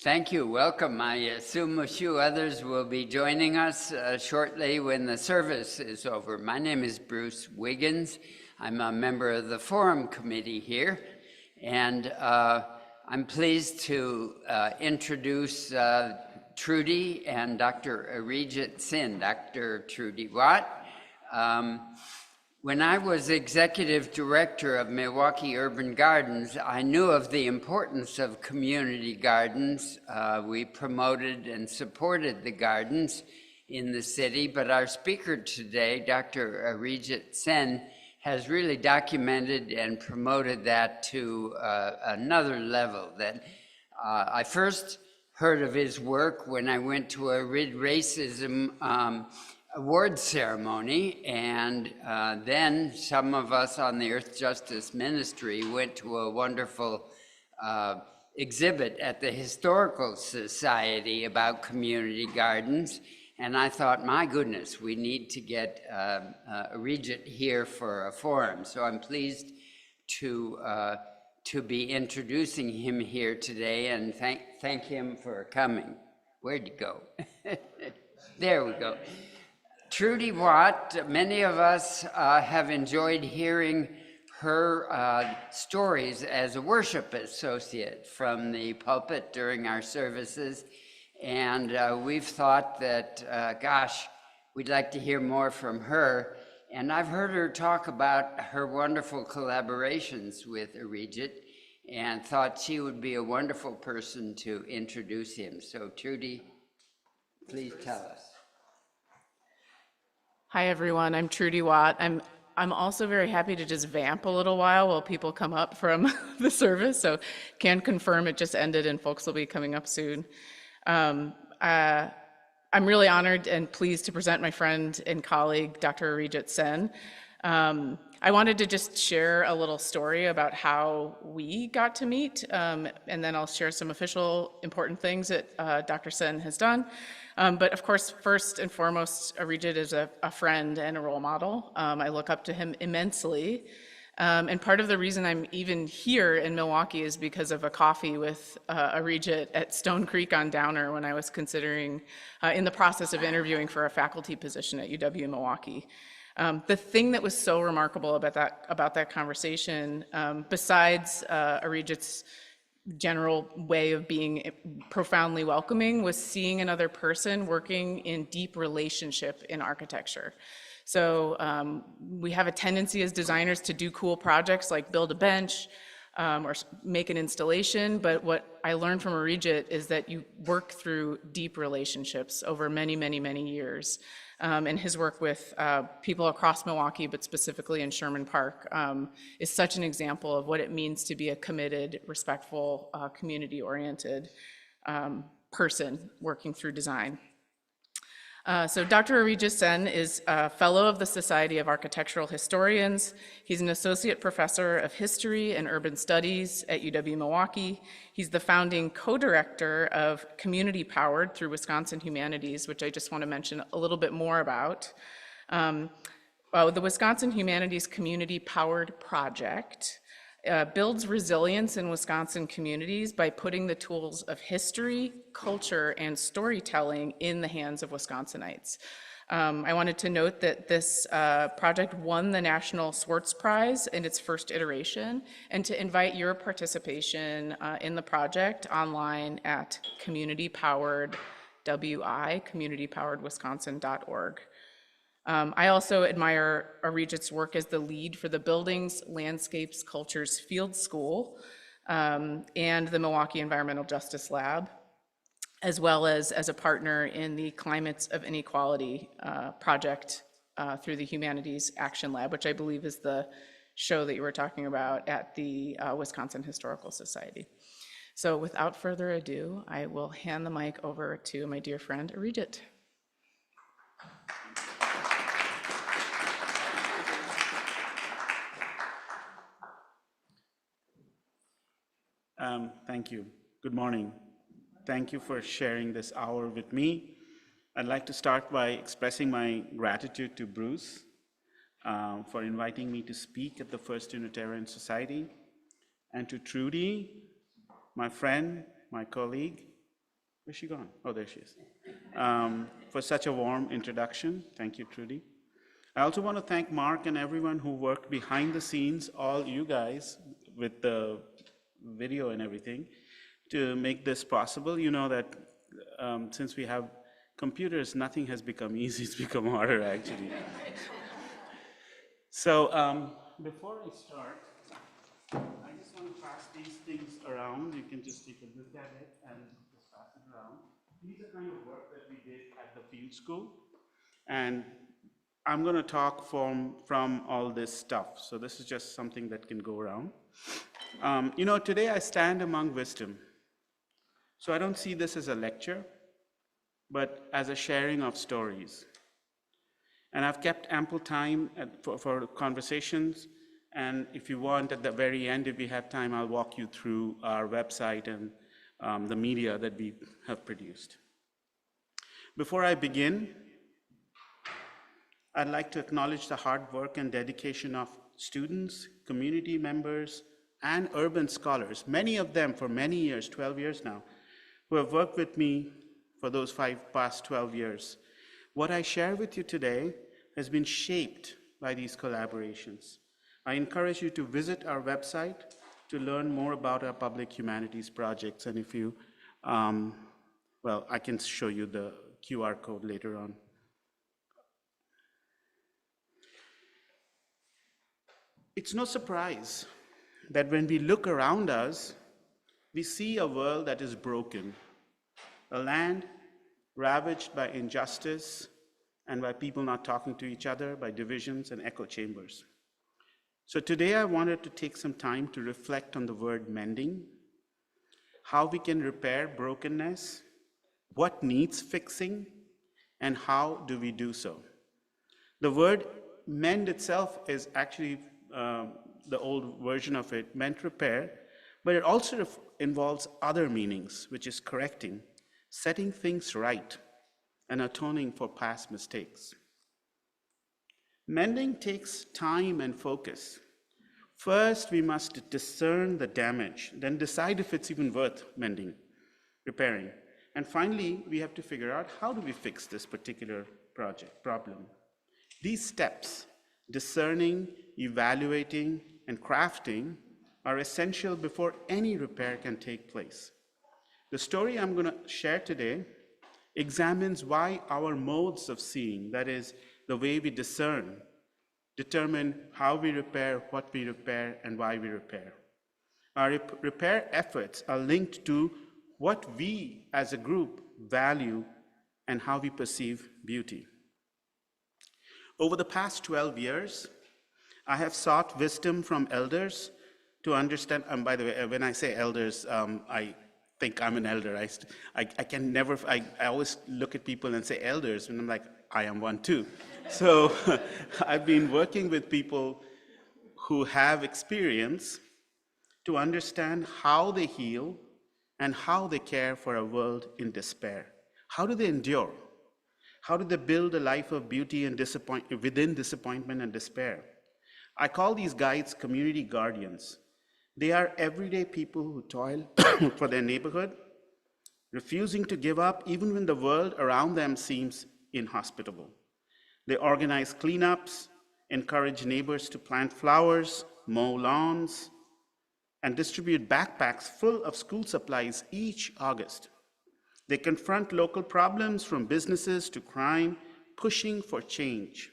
Thank you. Welcome. I assume a few others will be joining us shortly when the service is over. My name is Bruce Wiggins. I'm a member of the Forum Committee here, and I'm pleased to introduce Trudy and Dr. Arijit Singh, Dr. Trudy Watt. When I was executive director of Milwaukee Urban Gardens, I knew of the importance of community gardens. We promoted and supported the gardens in the city, but our speaker today, Dr. Arijit Singh, has really documented and promoted that to another level. That I first heard of his work when I went to a Rid Racism award ceremony, and then some of us on the Earth Justice Ministry went to a wonderful exhibit at the Historical Society about community gardens, and I thought, my goodness, we need to get Arijit here for a forum. So I'm pleased to be introducing him here today, and thank him for coming. Where'd you go? There we go. Trudy Watt, many of us have enjoyed hearing her stories as a worship associate from the pulpit during our services. And we've thought that, gosh, we'd like to hear more from her. And I've heard her talk about her wonderful collaborations with Arijit and thought she would be a wonderful person to introduce him. So Trudy, please tell us. Hi everyone, I'm Trudy Watt. I'm also very happy to just vamp a little while people come up from the service. So can confirm it just ended and folks will be coming up soon. I'm really honored and pleased to present my friend and colleague, Dr. Arijit Singh. I wanted to just share a little story about how we got to meet, and then I'll share some official important things that Dr. Singh has done. But of course, first and foremost, Arijit is a friend and a role model. I look up to him immensely. And part of the reason I'm even here in Milwaukee is because of a coffee with Arijit at Stone Creek on Downer when I was considering, in the process of interviewing for a faculty position at UW-Milwaukee. The thing that was so remarkable about that conversation, besides Arijit's general way of being profoundly welcoming, was seeing another person working in deep relationship in architecture. So we have a tendency as designers to do cool projects like build a bench or make an installation, but what I learned from Arijit is that you work through deep relationships over many, many, many years. And his work with people across Milwaukee, but specifically in Sherman Park, is such an example of what it means to be a committed, respectful, community-oriented person working through design. So Dr. Arijit Singh is a fellow of the Society of Architectural Historians. He's an associate professor of history and urban studies at UW-Milwaukee. He's the founding co-director of Community Powered through Wisconsin Humanities, which I just want to mention a little bit more about. The Wisconsin Humanities Community Powered Project builds resilience in Wisconsin communities by putting the tools of history, culture, and storytelling in the hands of Wisconsinites. I wanted to note that this project won the National Swartz Prize in its first iteration, and to invite your participation in the project online at communitypoweredwisconsin.org. I also admire Arijit's work as the lead for the Buildings, Landscapes, Cultures Field School and the Milwaukee Environmental Justice Lab, as well as a partner in the Climates of Inequality project through the Humanities Action Lab, which I believe is the show that you were talking about at the Wisconsin Historical Society. So without further ado, I will hand the mic over to my dear friend Arijit. Thank you. Good morning. Thank you for sharing this hour with me. I'd like to start by expressing my gratitude to Bruce for inviting me to speak at the First Unitarian Society, and to Trudy, my friend, my colleague, Where's she gone? Oh, there she is. For such a warm introduction. Thank you, Trudy. I also want to thank Mark and everyone who worked behind the scenes, all you guys, with the video and everything, to make this possible. You know that since we have computers, nothing has become easy, it's become harder, actually. So before I start, I just want to pass these things around. You can just take a look at it and just pass it around. These are kind of work that we did at the field school. And I'm going to talk from all this stuff. So this is just something that can go around. You know, today I stand among wisdom. So I don't see this as a lecture, but as a sharing of stories. And I've kept ample time for conversations. And if you want, at the very end, if we have time, I'll walk you through our website and the media that we have produced. Before I begin, I'd like to acknowledge the hard work and dedication of students, community members, and urban scholars, many of them for many years, 12 years now, who have worked with me for those past 12 years. What I share with you today has been shaped by these collaborations. I encourage you to visit our website to learn more about our public humanities projects. And if you, well, I can show you the QR code later on. It's no surprise that when we look around us, we see a world that is broken, a land ravaged by injustice and by people not talking to each other, by divisions and echo chambers. So today I wanted to take some time to reflect on the word mending, how we can repair brokenness, what needs fixing, and how do we do so. The word mend itself is actually the old version of it, meant repair, but it also involves other meanings, which is correcting, setting things right, and atoning for past mistakes. Mending takes time and focus. First, we must discern the damage, then decide if it's even worth mending, repairing. And finally, we have to figure out how do we fix this particular problem. These steps, discerning, evaluating, and crafting, are essential before any repair can take place. The story I'm going to share today examines why our modes of seeing, that is, the way we discern, determine how we repair, what we repair, and why we repair. Our repair efforts are linked to what we as a group value and how we perceive beauty. Over the past 12 years, I have sought wisdom from elders to understand, by the way, when I say elders, I think I'm an elder. I can never, I always look at people and say elders, and I'm like, I am one too. So I've been working with people who have experience to understand how they heal and how they care for a world in despair. How do they endure? How do they build a life of beauty and within disappointment and despair? I call these guides community guardians. They are everyday people who toil for their neighborhood, refusing to give up even when the world around them seems inhospitable. They organize cleanups, encourage neighbors to plant flowers, mow lawns, and distribute backpacks full of school supplies each August. They confront local problems from businesses to crime, pushing for change.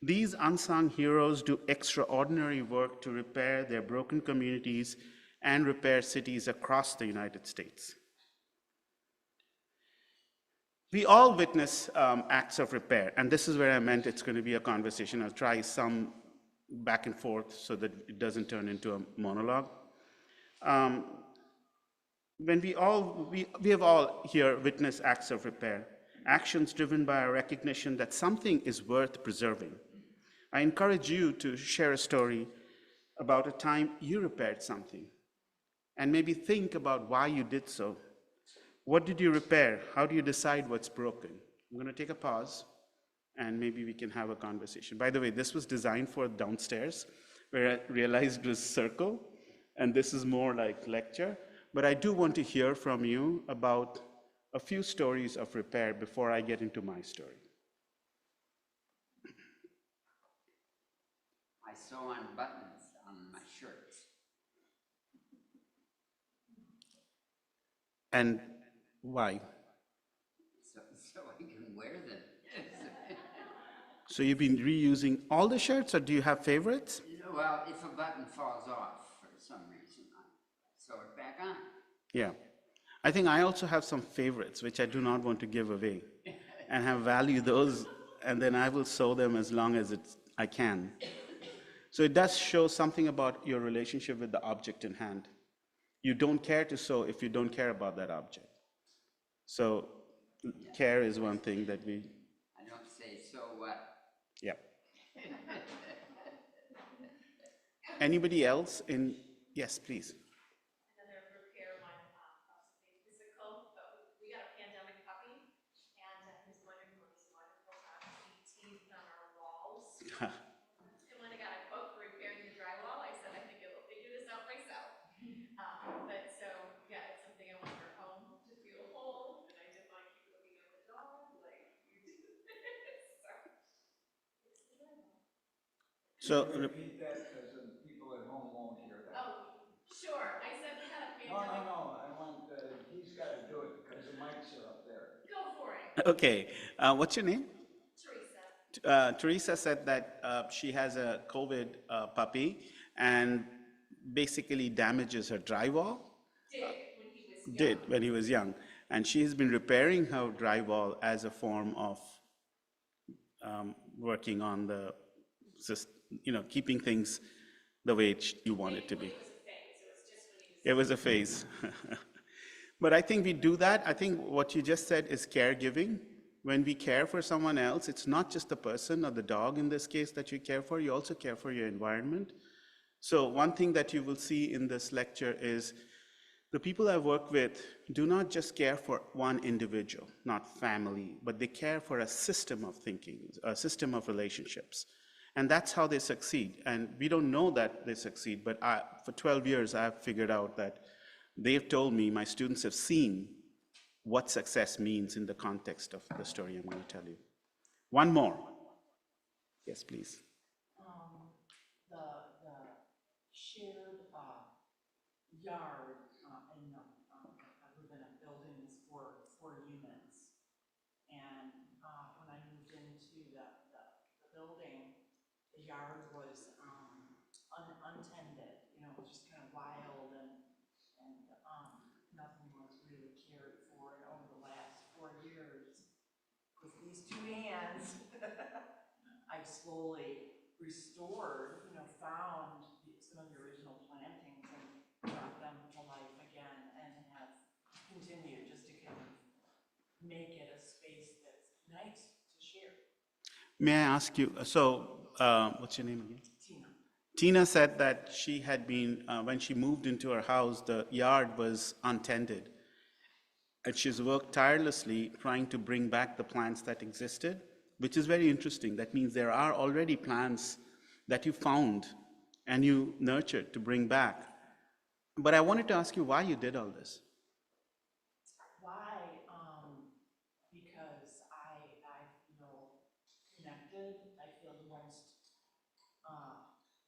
These unsung heroes do extraordinary work to repair their broken communities and repair cities across the United States. We all witness acts of repair, and this is where I meant it's going to be a conversation. I'll try some back and forth so that it doesn't turn into a monologue. When we have all here witnessed acts of repair, actions driven by a recognition that something is worth preserving. I encourage you to share a story about a time you repaired something, and maybe think about why you did so. What did you repair? How do you decide what's broken? I'm going to take a pause, and maybe we can have a conversation. By the way, this was designed for downstairs, where I realized it was circle, and this is more like lecture. But I do want to hear from you about a few stories of repair before I get into my story. I sew on buttons on my shirts. And why? So I can wear them. So you've been reusing all the shirts, or do you have favorites? Well, if a button falls off for some reason, I sew it back on. Yeah. I think I also have some favorites, which I do not want to give away, and have value those, and then I will sew them as long as I can. So it does show something about your relationship with the object in hand. You don't care to sew if you don't care about that object. So care is one thing that we, I don't say, so what? yeah. Anybody else in, yes, please. Another repair one, something physical, but we got a pandemic puppy, and he's wondering what these wonderful teeth on our walls. And when I got a quote for repairing the drywall, I said, I think I will figure this out myself. But so, yeah, it's something I want our home to feel whole, and I didn't want to keep looking at the dog like you do. So, Repeat that because the people at home won't hear that. Oh, sure, I said we had a No, pandemic. I want, he's got to do it because the mics are up there. Go for it, okay, what's your name? Teresa. Teresa said that she has a COVID puppy and basically damages her drywall. Did when he was young. And she has been repairing her drywall as a form of working on the, keeping things the way you want it to be. It was a phase. But I think we do that. I think what you just said is caregiving. When we care for someone else, it's not just the person or the dog in this case that you care for, you also care for your environment. So one thing that you will see in this lecture is the people I work with do not just care for one individual, not family, but they care for a system of thinking, a system of relationships. And that's how they succeed. And we don't know that they succeed, but for 12 years, I've figured out that they've told me, my students have seen what success means in the context of the story I'm going to tell you. One more. Yes, please. The shared yard, and I live in a building that's four units. And when I moved into the building, the yard was untended. It was just kind of wild, and nothing was really cared for. And over the last 4 years, with these two hands, I've slowly restored, found some of the original plantings and brought them to life again, and have continued just to kind of make it a space that's nice to share. May I ask you, what's your name again? Tina. Tina said that she had been, when she moved into her house, the yard was untended. And she's worked tirelessly trying to bring back the plants that existed, which is very interesting. That means there are already plants that you found and you nurtured to bring back. But I wanted to ask you why you did all this. Why? Because I feel connected. I feel the most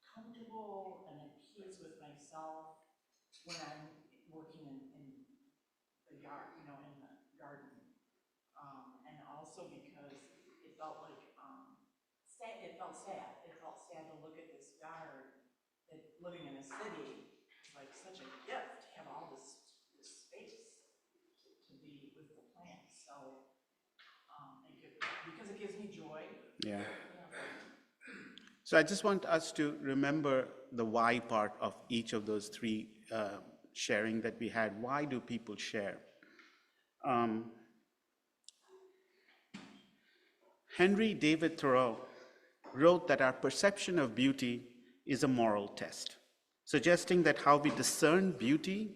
comfortable and at peace with myself when I'm working in the yard, in the garden. And also because it felt like sad. It felt sad. It felt sad to look at this yard. That living in a city is like such a gift to have all this space to be with the plants. So because it gives me joy. Yeah. So I just want us to remember the why part of each of those three sharing that we had. Why do people share? Henry David Thoreau wrote that our perception of beauty is a moral test, suggesting that how we discern beauty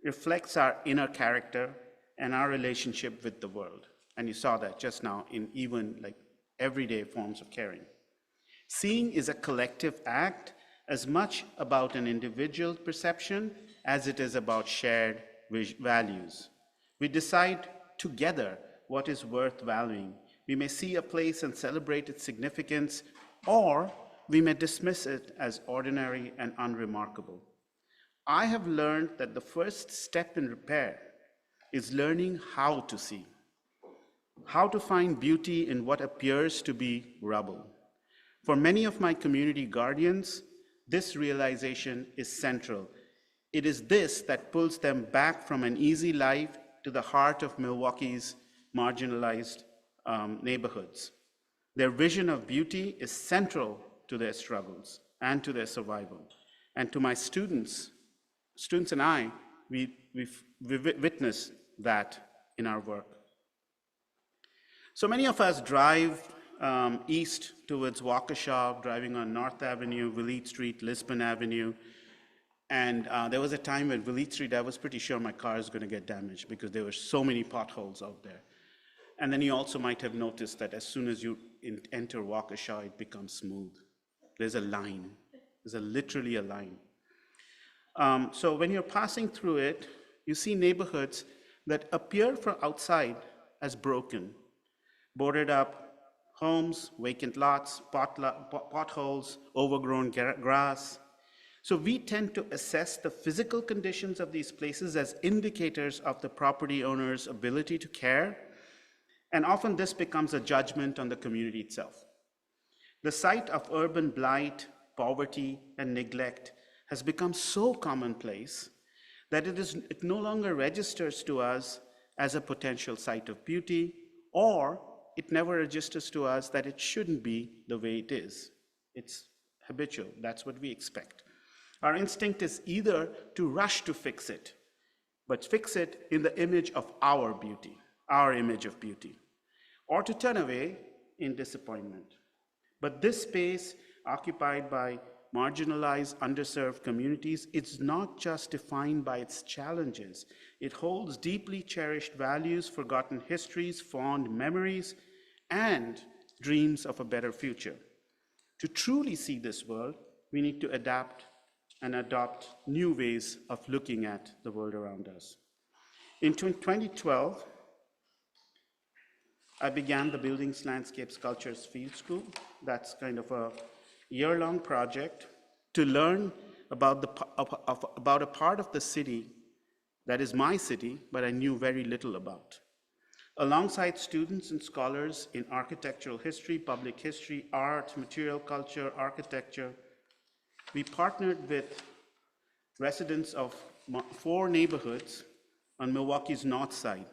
reflects our inner character and our relationship with the world. And you saw that just now in even like everyday forms of caring. Seeing is a collective act as much about an individual perception as it is about shared values. We decide together what is worth valuing. We may see a place and celebrate its significance, or we may dismiss it as ordinary and unremarkable. I have learned that the first step in repair is learning how to see, how to find beauty in what appears to be rubble. For many of my community guardians, this realization is central. It is this that pulls them back from an easy life to the heart of Milwaukee's marginalized neighborhoods. Their vision of beauty is central to their struggles and to their survival. And to my students and I, we witness that in our work. So many of us drive east towards Waukesha, driving on North Avenue, Willett Street, Lisbon Avenue. And there was a time when Willett Street, I was pretty sure my car is going to get damaged because there were so many potholes out there. And then you also might have noticed that as soon as you enter Waukesha, it becomes smooth. There's a line. There's literally a line. So when you're passing through it, you see neighborhoods that appear from outside as broken, boarded up homes, vacant lots, potholes, overgrown grass. So we tend to assess the physical conditions of these places as indicators of the property owner's ability to care, and often this becomes a judgment on the community itself. The sight of urban blight, poverty, and neglect has become so commonplace that it no longer registers to us as a potential site of beauty, or it never registers to us that it shouldn't be the way it is. It's habitual. That's what we expect. Our instinct is either to rush to fix it, but fix it in the image of our beauty, our image of beauty, or to turn away in disappointment. But this space occupied by marginalized, underserved communities, it's not just defined by its challenges. It holds deeply cherished values, forgotten histories, fond memories, and dreams of a better future. To truly see this world, we need to adapt and adopt new ways of looking at the world around us. In 2012, I began the Buildings, Landscapes, Cultures Field School. That's kind of a year-long project to learn about a part of the city that is my city, but I knew very little about. Alongside students and scholars in architectural history, public history, art, material culture, architecture, we partnered with residents of 4 neighborhoods on Milwaukee's north side.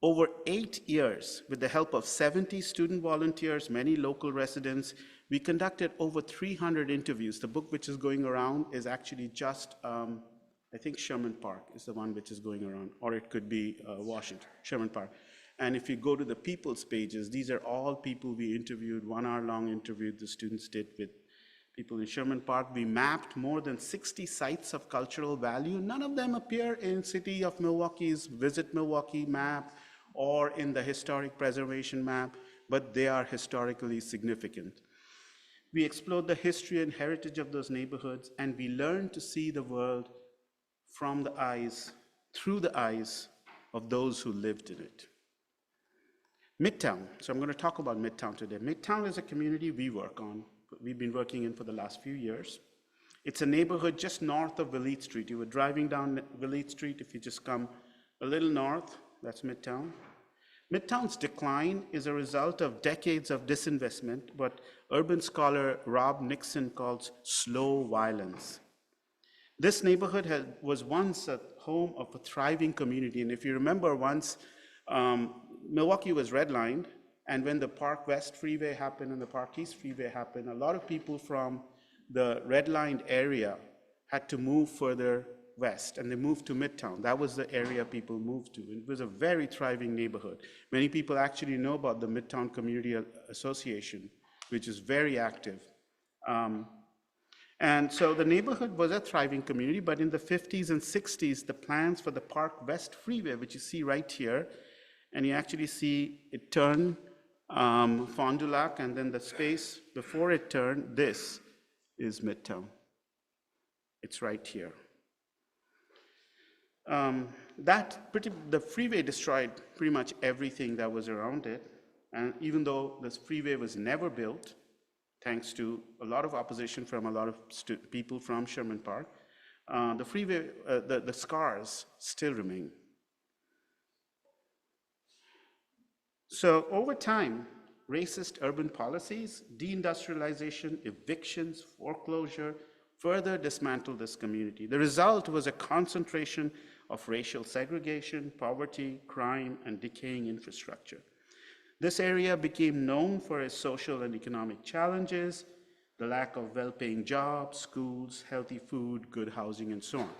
Over 8 years, with the help of 70 student volunteers, many local residents, we conducted over 300 interviews. The book which is going around is actually just, I think Sherman Park is the one which is going around, or it could be Washington, Sherman Park. And if you go to the people's pages, these are all people we interviewed, 1 hour long interview the students did with people in Sherman Park. We mapped more than 60 sites of cultural value. None of them appear in City of Milwaukee's Visit Milwaukee map or in the historic preservation map, but they are historically significant. We explored the history and heritage of those neighborhoods, and we learned to see the world from the eyes, through the eyes of those who lived in it. Midtown, so I'm going to talk about Midtown today. Midtown is a community we've been working in for the last few years. It's a neighborhood just north of Willett Street. You were driving down Willett Street, if you just come a little north, that's Midtown. Midtown's decline is a result of decades of disinvestment, what urban scholar Rob Nixon calls slow violence. This neighborhood was once a home of a thriving community, and if you remember once, Milwaukee was redlined, and when the Park West Freeway happened and the Park East Freeway happened, a lot of people from the redlined area had to move further west, and they moved to Midtown. That was the area people moved to. It was a very thriving neighborhood. Many people actually know about the Midtown Community Association, which is very active. And so the neighborhood was a thriving community, but in the 50s and 60s, the plans for the Park West Freeway, which you see right here, and you actually see it turn Fond du Lac, and then the space before it turned, this is Midtown. It's right here. the freeway destroyed pretty much everything that was around it. And even though this freeway was never built, thanks to a lot of opposition from a lot of people from Sherman Park, the freeway, the scars still remain. So over time, racist urban policies, deindustrialization, evictions, foreclosure, further dismantled this community. The result was a concentration of racial segregation, poverty, crime, and decaying infrastructure. This area became known for its social and economic challenges, the lack of well-paying jobs, schools, healthy food, good housing, and so on.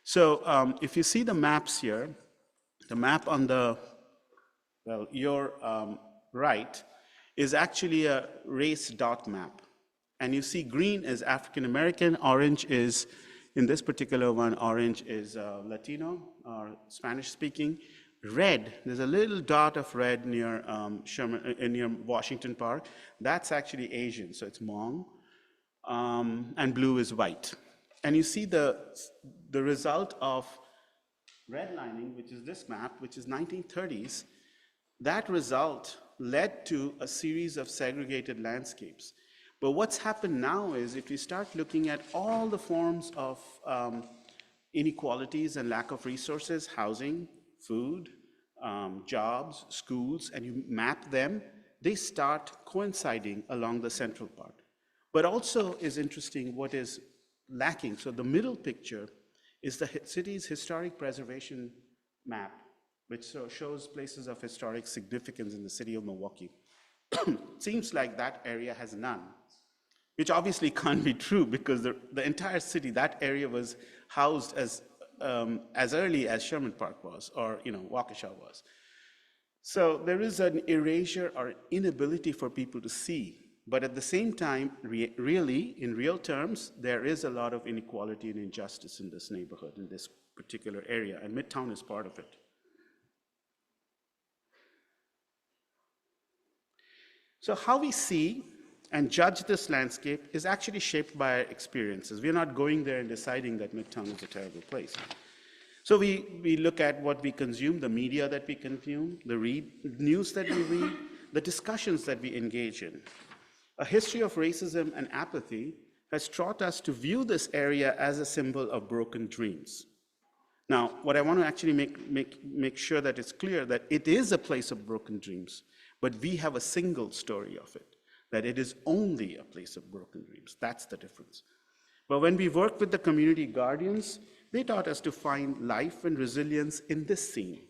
So if you see the maps here, the map on the, well, your right is actually a race dot map. And you see green is African American, orange is, in this particular one, orange is Latino or Spanish speaking. Red, there's a little dot of red near near Washington Park. That's actually Asian, so it's Hmong. And blue is white. And you see the result of redlining, which is this map, which is 1930s. That result led to a series of segregated landscapes. But what's happened now is if you start looking at all the forms of inequalities and lack of resources, housing, food, jobs, schools, and you map them, they start coinciding along the central part. But also is interesting what is lacking. So the middle picture is the city's historic preservation map, which shows places of historic significance in the city of Milwaukee. Seems like that area has none, which obviously can't be true because the entire city, that area was housed as early as Sherman Park was, or Waukesha was. So there is an erasure or inability for people to see. But at the same time, really, in real terms, there is a lot of inequality and injustice in this neighborhood, in this particular area, and Midtown is part of it. So how we see and judge this landscape is actually shaped by our experiences. We're not going there and deciding that Midtown is a terrible place. So we look at what we consume, the media that we consume, the news that we read, the discussions that we engage in. A history of racism and apathy has taught us to view this area as a symbol of broken dreams. Now, what I want to actually make sure that it's clear that it is a place of broken dreams, but we have a single story of it, that it is only a place of broken dreams. That's the difference. But when we worked with the community guardians, they taught us to find life and resilience in this scene.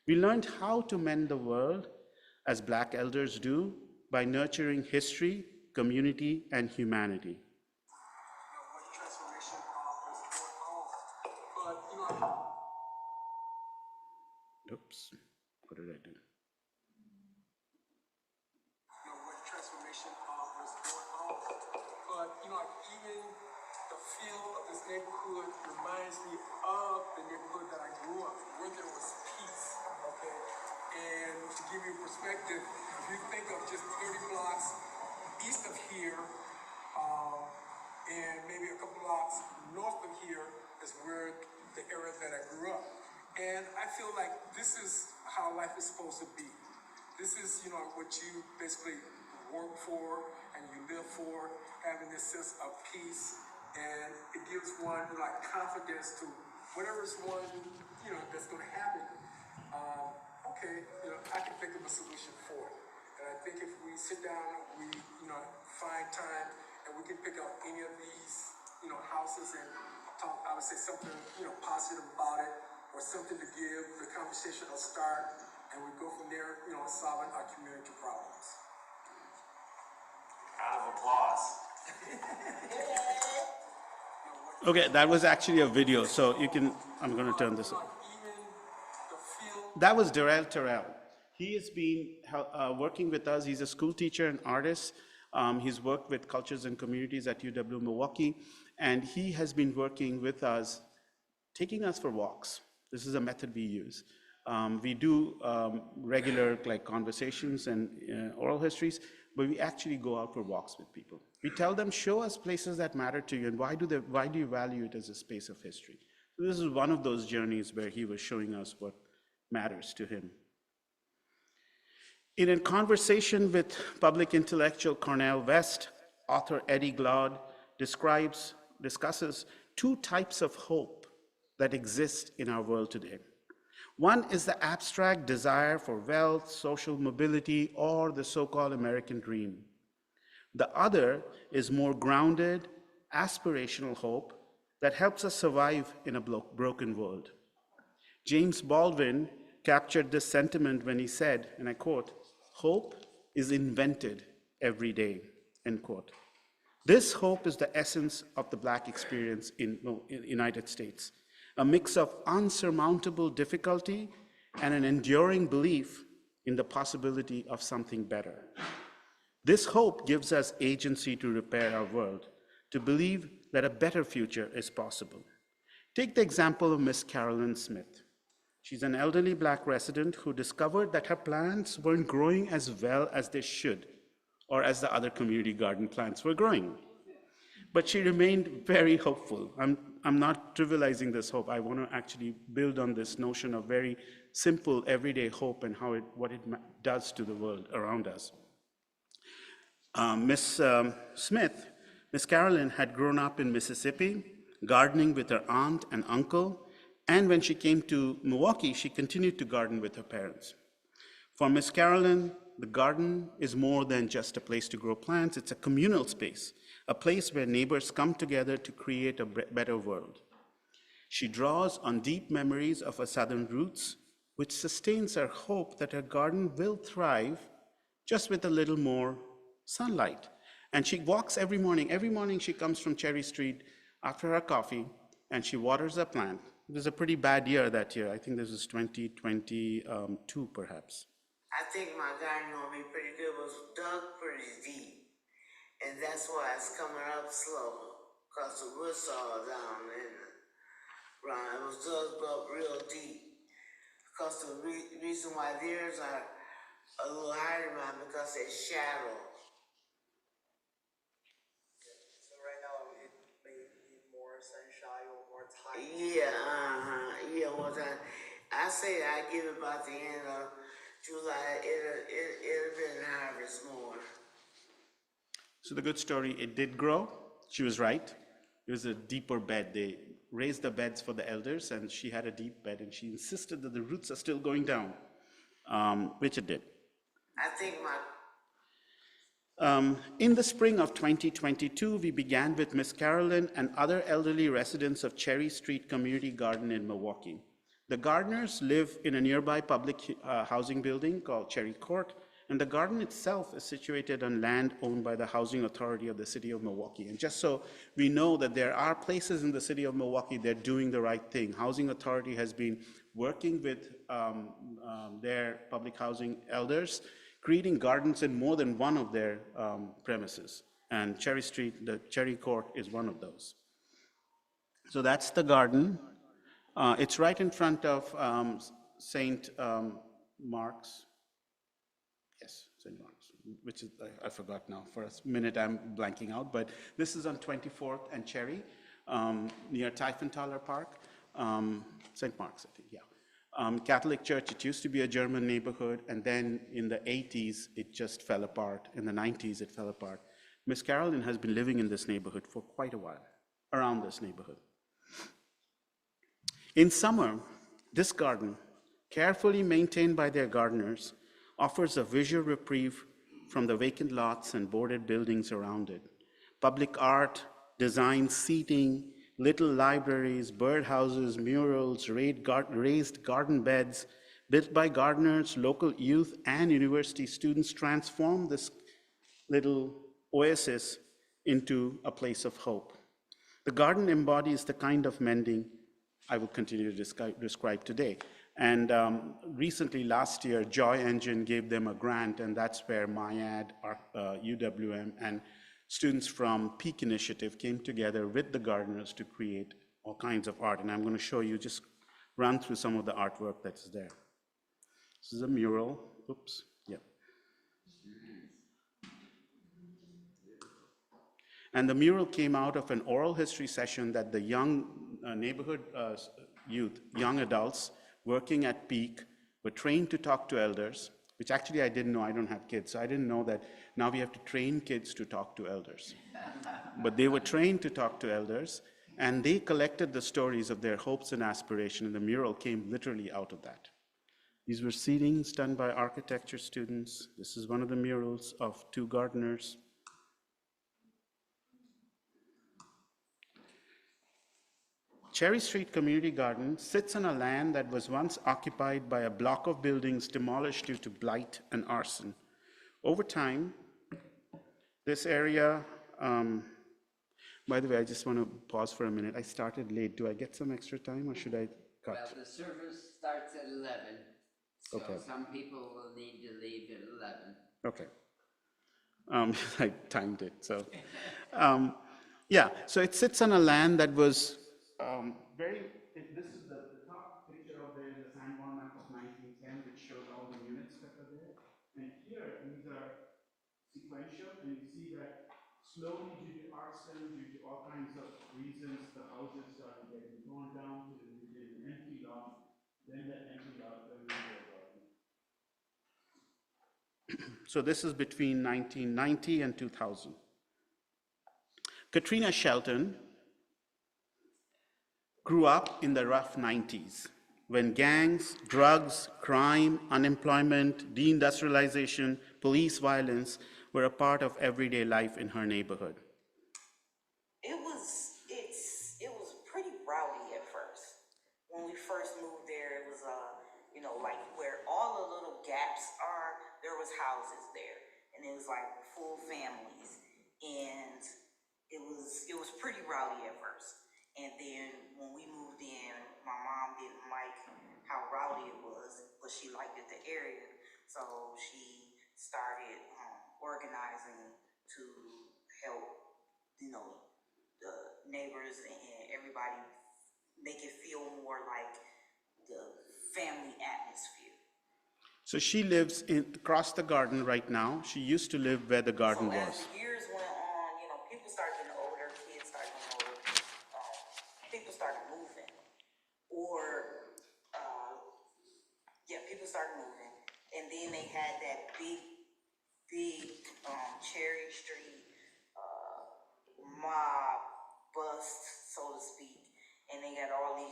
We learned how to mend the world, as Black elders do, by nurturing history, community, and humanity. Oops, what did I do? What transformation was going on. But, even the feel of this neighborhood reminds me of the neighborhood that I grew up in, where there was peace, okay? And to give you perspective, if you think of just 30 blocks east of here, and maybe a couple blocks north of here is where the area that I grew up. And I feel like this is how life is supposed to be. This is, what you basically work for and you live for, having this sense of peace, and it gives one like confidence to whatever's one, that's going to happen. Okay, I can think of a solution for it. And I think if we sit down, we, find time, and we can pick up any of these, houses and talk, I would say something, positive about it, or something to give, the conversation will start, and we go from there, solving our community problems. Round of applause. Okay, that was actually a video, so you can, I'm going to turn this on. That was Darrell Terrell. He has been working with us. He's a school teacher and artist. He's worked with cultures and communities at UW Milwaukee, and he has been working with us, taking us for walks. This is a method we use. We do regular conversations and oral histories, but we actually go out for walks with people. We tell them, show us places that matter to you, and why do you value it as a space of history? This is one of those journeys where he was showing us what matters to him. In a conversation with public intellectual Cornel West, author Eddie Glaude discusses two types of hope that exist in our world today. One is the abstract desire for wealth, social mobility, or the so-called American dream. The other is more grounded, aspirational hope that helps us survive in a broken world. James Baldwin captured this sentiment when he said, and I quote, "Hope is invented every day," end quote. This hope is the essence of the Black experience in the United States, a mix of unsurmountable difficulty and an enduring belief in the possibility of something better. This hope gives us agency to repair our world, to believe that a better future is possible. Take the example of Miss Carolyn Smith. She's an elderly Black resident who discovered that her plants weren't growing as well as they should, or as the other community garden plants were growing. But she remained very hopeful. I'm not trivializing this hope. I want to actually build on this notion of very simple, everyday hope and what it does to the world around us. Miss Carolyn had grown up in Mississippi, gardening with her aunt and uncle, and when she came to Milwaukee, she continued to garden with her parents. For Miss Carolyn, the garden is more than just a place to grow plants. It's a communal space, a place where neighbors come together to create a better world. She draws on deep memories of her Southern roots, which sustains her hope that her garden will thrive just with a little more sunlight. And she walks every morning. Every morning she comes from Cherry Street after her coffee, and she waters a plant. It was a pretty bad year that year. I think this was 2022, perhaps. I think my garden gonna be pretty good. It was dug pretty deep, and that's why it's coming up slow, because the roots are down in the ground. It was dug up real deep, because the reason why theirs are a little higher than mine, because they're shallow. So right now it may need more sunshine or more time. Yeah, well, I say I give it about the end of July, it'll been harvest more. So the good story, it did grow. She was right. It was a deeper bed. They raised the beds for the elders, and she had a deep bed, and she insisted that the roots are still going down, which it did. I think in the spring of 2022, we began with Miss Carolyn and other elderly residents of Cherry Street Community Garden in Milwaukee. The gardeners live in a nearby public housing building called Cherry Court, and the garden itself is situated on land owned by the Housing Authority of the City of Milwaukee. And just so we know that there are places in the City of Milwaukee that are doing the right thing. Housing Authority has been working with their public housing elders, creating gardens in more than one of their premises. And Cherry Street, the Cherry Court, is one of those. So that's the garden. It's right in front of St. Mark's. Yes, St. Mark's, which is, I forgot now. For a minute, I'm blanking out. But this is on 24th and Cherry, near Tiefenthaler Park. St. Mark's, I think, yeah. Catholic Church, it used to be a German neighborhood, and then in the 80s, it just fell apart. In the 90s, it fell apart. Miss Carolyn has been living in this neighborhood for quite a while, around this neighborhood. In summer, this garden, carefully maintained by their gardeners, offers a visual reprieve from the vacant lots and boarded buildings around it. Public art, design, seating, little libraries, birdhouses, murals, raised garden beds, built by gardeners, local youth, and university students transform this little oasis into a place of hope. The garden embodies the kind of mending I will continue to describe today. And recently, last year, Joy Engine gave them a grant, and that's where MIAD, UWM, and students from Peak Initiative came together with the gardeners to create all kinds of art. And I'm going to show you, just run through some of the artwork that's there. This is a mural. Oops, yeah. And the mural came out of an oral history session that the young neighborhood youth, young adults working at peak, were trained to talk to elders, which actually I didn't know. I don't have kids, so I didn't know that now we have to train kids to talk to elders. But they were trained to talk to elders, and they collected the stories of their hopes and aspirations, and the mural came literally out of that. These were seatings done by architecture students. This is one of the murals of 2 gardeners. Cherry Street Community Garden sits on a land that was once occupied by a block of buildings demolished due to blight and arson. Over time, this area, by the way, I just want to pause for a minute. I started late. Do I get some extra time or should I cut? Well, the service starts at 11, so Okay. some people will need to leave at 11. Okay. I timed it, so. Yeah, so it sits on a land that was this is the top picture of the Sanborn map of 1910, which shows all the units that are there. And here, these are sequential, and you see that slowly, due to arson, due to all kinds of reasons, the houses started getting torn down to an empty lot. Then that empty lot turned into a garden. So this is between 1990 and 2000. Katrina Shelton grew up in the rough 90s, when gangs, drugs, crime, unemployment, deindustrialization, police violence were a part of everyday life in her neighborhood. It was pretty rowdy at first. When we first moved there, it was like where all the little gaps are, there was houses there, and it was like full families, and it was pretty rowdy at first. And then when we moved in, my mom didn't like how rowdy it was, but she liked the area, so she started organizing to help, the neighbors and everybody make it feel more like the family atmosphere. So she lives across the garden right now. She used to live where the garden so was. As the years went on, people started getting older, kids started getting older, people started moving, people started moving, and then they had that big Cherry Street mob bust, so to speak, and they got all these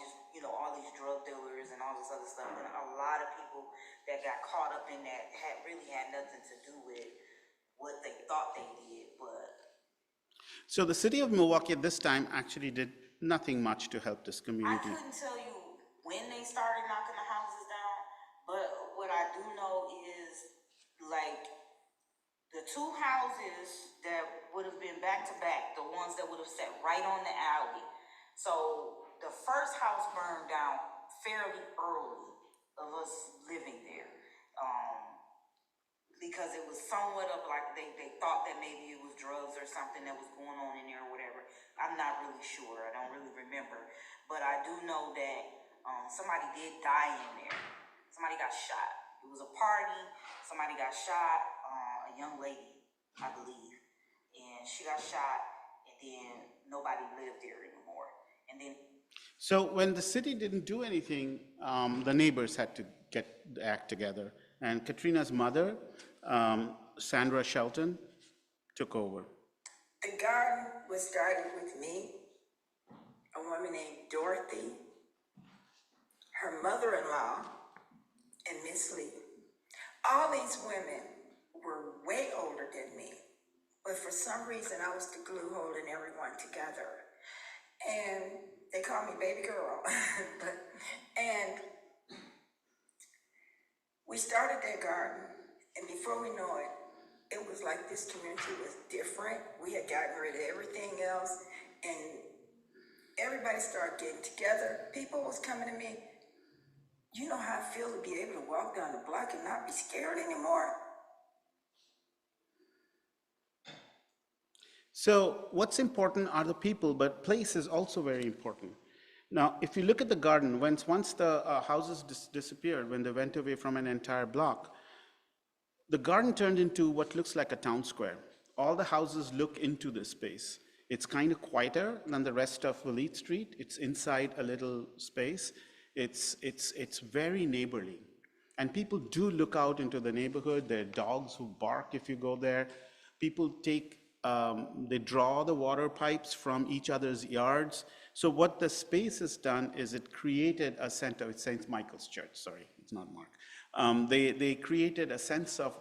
drug dealers and all this other stuff, and a lot of people that got caught up in that really had nothing to do with what they thought they did, but. So the city of Milwaukee at this time actually did nothing much to help this community. I couldn't tell you when they started knocking the houses down, but what I do know is, like, the 2 houses that would have been back to back, the ones that would have sat right on the alley. So the first house burned down fairly early of us living there, because it was somewhat of like they thought that maybe it was drugs or something that was going on in there or whatever. I'm not really sure. I don't really remember, but I do know that somebody did die in there. Somebody got shot. It was a party. Somebody got shot. A young lady, I believe, and she got shot, and then nobody lived there anymore. And then. So when the city didn't do anything, the neighbors had to get the act together, and Katrina's mother, Sandra Shelton, took over. The garden was started with me, a woman named Dorothy, her mother-in-law, and Miss Lee. All these women were way older than me, but for some reason I was the glue holding everyone together. And they called me baby girl. And we started that garden, and before we know it, it was like this community was different. We had gotten rid of everything else, and everybody started getting together. People was coming to me, you know how I feel to be able to walk down the block and not be scared anymore? So what's important are the people, but place is also very important. Now, if you look at the garden, once the houses disappeared, when they went away from an entire block, the garden turned into what looks like a town square. All the houses look into this space. It's kind of quieter than the rest of Willett Street. It's inside a little space. It's very neighborly. And people do look out into the neighborhood. There are dogs who bark if you go there. People they draw the water pipes from each other's yards. So what the space has done is it created a center. It's St. Michael's Church, sorry, it's not Mark. They created a sense of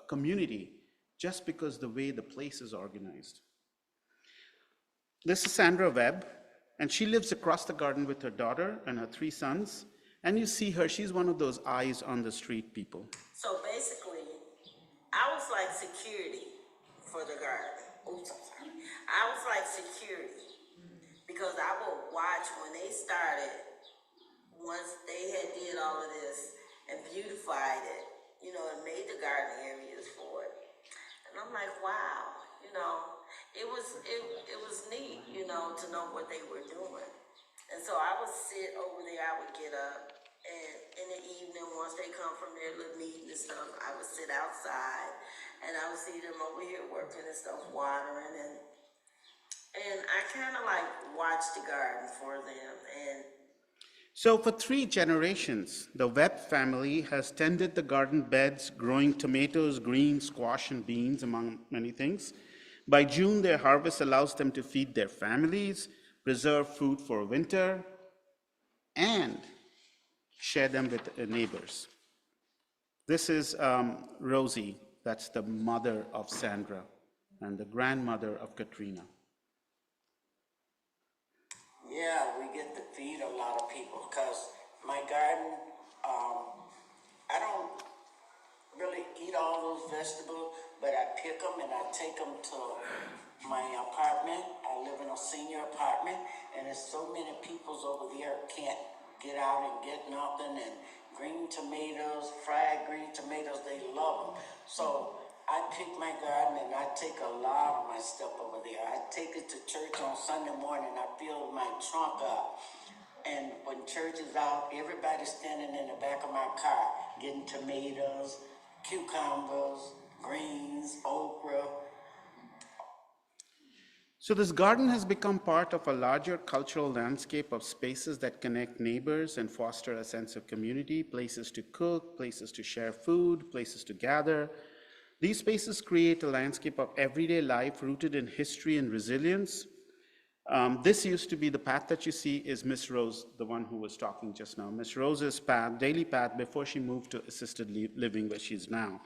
community just because the way the place is organized. This is Sandra Webb, and she lives across the garden with her daughter and her 3 sons. And you see her, she's one of those eyes on the street people. So basically, I was like security for the garden. Oops, I'm sorry. I was like security because I would watch when they started, once they had did all of this and beautified it, you know, and made the garden areas for it. And I'm like, wow, you know, it was neat, you know, to know what they were doing. And so I would sit over there, I would get up, and in the evening, once they come from their little meeting and stuff, I would sit outside, and I would see them over here working and stuff, watering, and I kind of like watched the garden for them. And So for 3 generations, the Webb family has tended the garden beds, growing tomatoes, greens, squash, and beans, among many things. By June, their harvest allows them to feed their families, preserve food for winter, and share them with neighbors. This is Rosie, that's the mother of Sandra and the grandmother of Katrina. yeah, we get to feed a lot of people because my garden, I don't really eat all those vegetables, but I pick them and I take them to my apartment. I live in a senior apartment, and there's so many peoples over there can't get out and get nothing. And green tomatoes, fried green tomatoes, they love them. So I pick my garden and I take a lot of my stuff over there. I take it to church on Sunday morning. I fill my trunk up. And when church is out, everybody's standing in the back of my car getting tomatoes, cucumbers, greens, okra. So this garden has become part of a larger cultural landscape of spaces that connect neighbors and foster a sense of community, places to cook, places to share food, places to gather. These spaces create a landscape of everyday life rooted in history and resilience. This used to be the path that you see is Miss Rose, the one who was talking just now. Miss Rose's path, daily path, before she moved to assisted living where she is now.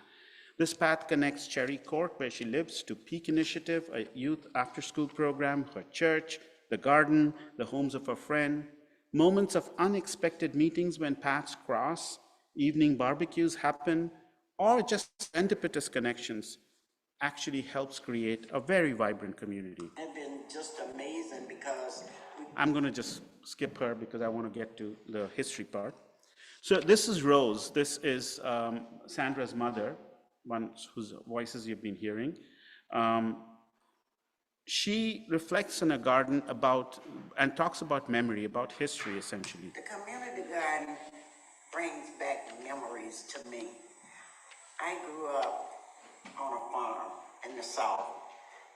This path connects Cherry Court, where she lives, to Peak Initiative, a youth after-school program, her church, the garden, the homes of her friend, moments of unexpected meetings when paths cross, evening barbecues happen, or just serendipitous connections actually helps create a very vibrant community. It's been just amazing because I'm going to just skip her because I want to get to the history part. So this is Rose. This is Sandra's mother, one whose voices you've been hearing. She reflects on a garden about, and talks about memory, about history, essentially. the community garden brings back memories to me. I grew up on a farm in the South,